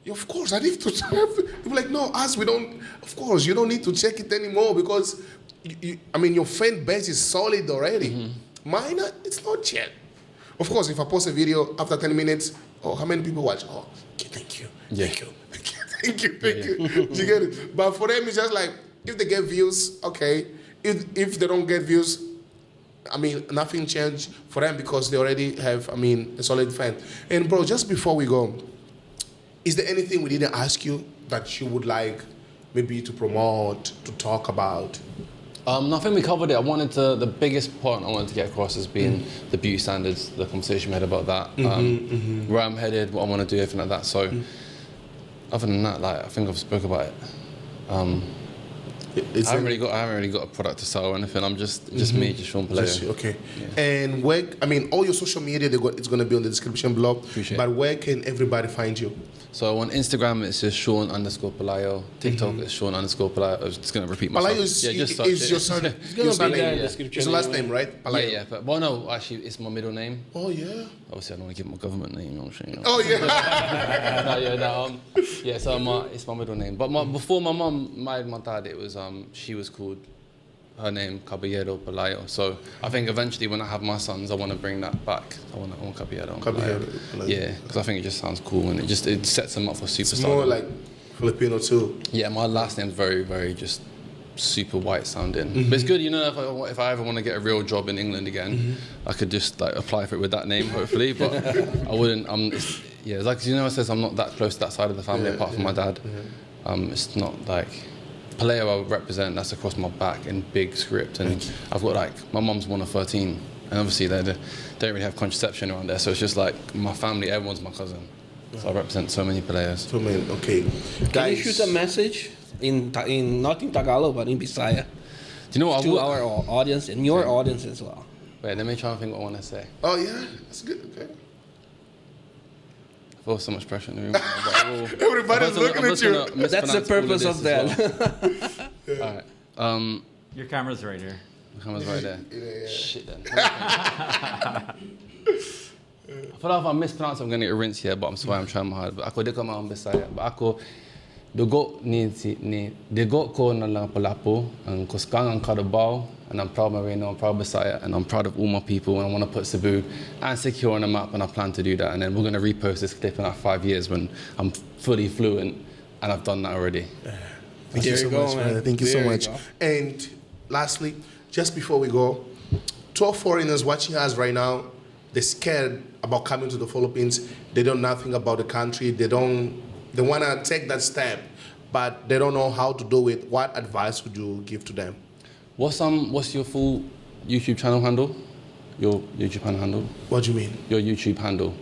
yeah, of course, I need to check. They're like, no, we don't, of course, you don't need to check it anymore, because, your fan base is solid already. Mine, it's not yet. Of course, if I post a video after 10 minutes, oh, how many people watch? Oh, okay, thank you. Thank you. You get it? But for them, it's just like, if they get views, okay. If they don't get views, nothing changed for them, because they already have, a solid fan. And bro, just before we go, is there anything we didn't ask you that you would like maybe to promote, to talk about? I think we covered it. The biggest point I wanted to get across has been the beauty standards, the conversation we had about that, where I'm headed, what I want to do, everything like that. So other than that, like, I think I've spoke about it. I haven't really got a product to sell or anything. I'm just me, just Shaun Pelayo. Okay. Yeah. And where, all your social media, it's going to be on the description below. But where can everybody find you? So on Instagram, it's just Shaun_Pelayo. TikTok is Shaun_Pelayo. I was just going to repeat myself. Pelayo is your son. It's going to be there in the description. It's your last name, right? Pelayo. Yeah. But, well, no, actually, it's my middle name. Oh, yeah. Obviously, I don't want to give my government name. Oh, yeah. So it's my middle name. But before my mum married my dad, it was she was called, her name, Caballero Pelayo. So I think eventually when I have my sons, I want to bring that back. I want Caballero Pelayo. Yeah, because I think it just sounds cool, and it sets them up for superstar. It's more like Filipino too. Yeah, my last name's very, very just super white sounding. But it's good, if I ever want to get a real job in England again, I could just like apply for it with that name, hopefully. But I wouldn't. It's like, it says I'm not that close to that side of the family apart from my dad. It's not like Pelayo I represent, that's across my back in big script, and I've got my mum's one of 13, and obviously they don't really have contraception around there, so it's just like my family, everyone's my cousin. So I represent so many Pelayos. So many, okay. Can you shoot a message in not in Tagalog but in Bisaya? Do you know what? To our audience and your audience as well. Wait, let me try and think what I want to say. Oh yeah, that's good. Okay. I feel so much pressure in the room. Everybody's looking at you. That's the purpose of that. All right. Your camera's right here. The camera's right there. Yeah. Shit then. I feel like if I mispronounce, I'm going to get a rinse here, but I'm sorry, I'm trying my hard. But ako di ko maambisaya. But ako, dugo ko na lang palapo, ang kuskang ang Carabao, and I'm proud of Marino, I'm proud of Bisaya, and I'm proud of all my people, and I want to put Cebu and Siquijor on the map, and I plan to do that. And then we're going to repost this clip in 5 years when I'm fully fluent, and I've done that already. Thank you so much, man. Thank you so much. And lastly, just before we go, 12 foreigners watching us right now, they're scared about coming to the Philippines. They don't know nothing about the country. They want to take that step. but they don't know how to do it. What advice would you give to them? What's your full YouTube channel handle? Your YouTube channel handle? What do you mean? Your YouTube handle,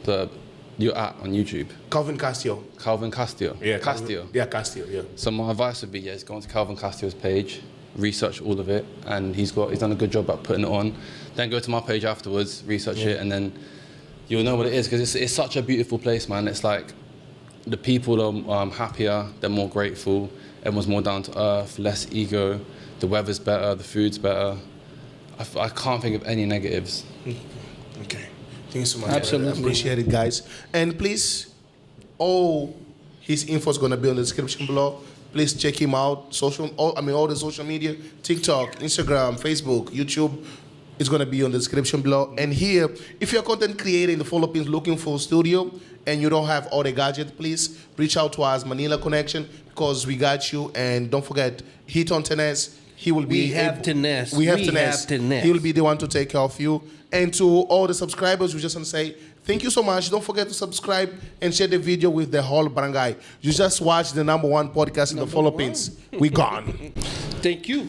your app on YouTube. Calvin Castiel. Calvin Castiel. Yeah, Castiel. Yeah, Castiel. Yeah. So my advice would be, go onto Calvin Castiel's page, research all of it, and he's done a good job at putting it on. Then go to my page afterwards, research it, and then you'll know what it is, because it's such a beautiful place, man. It's like the people are happier, they're more grateful, everyone's more down to earth, less ego, the weather's better, the food's better. I can't think of any negatives. Okay. Thank you so much. Absolutely. I appreciate it, guys. And please, all his info is going to be on the description below. Please check him out. All the social media, TikTok, Instagram, Facebook, YouTube. It's going to be on the description below. And here, if you're a content creator in the Philippines looking for a studio and you don't have all the gadgets, please reach out to us, Manila.knxn, because we got you. And don't forget, hit on Tenes. He will be. We have Tenes. We have Tenes. He will be the one to take care of you. And to all the subscribers, we just want to say thank you so much. Don't forget to subscribe and share the video with the whole barangay. You just watched the #1 podcast in the Philippines. We gone. Thank you.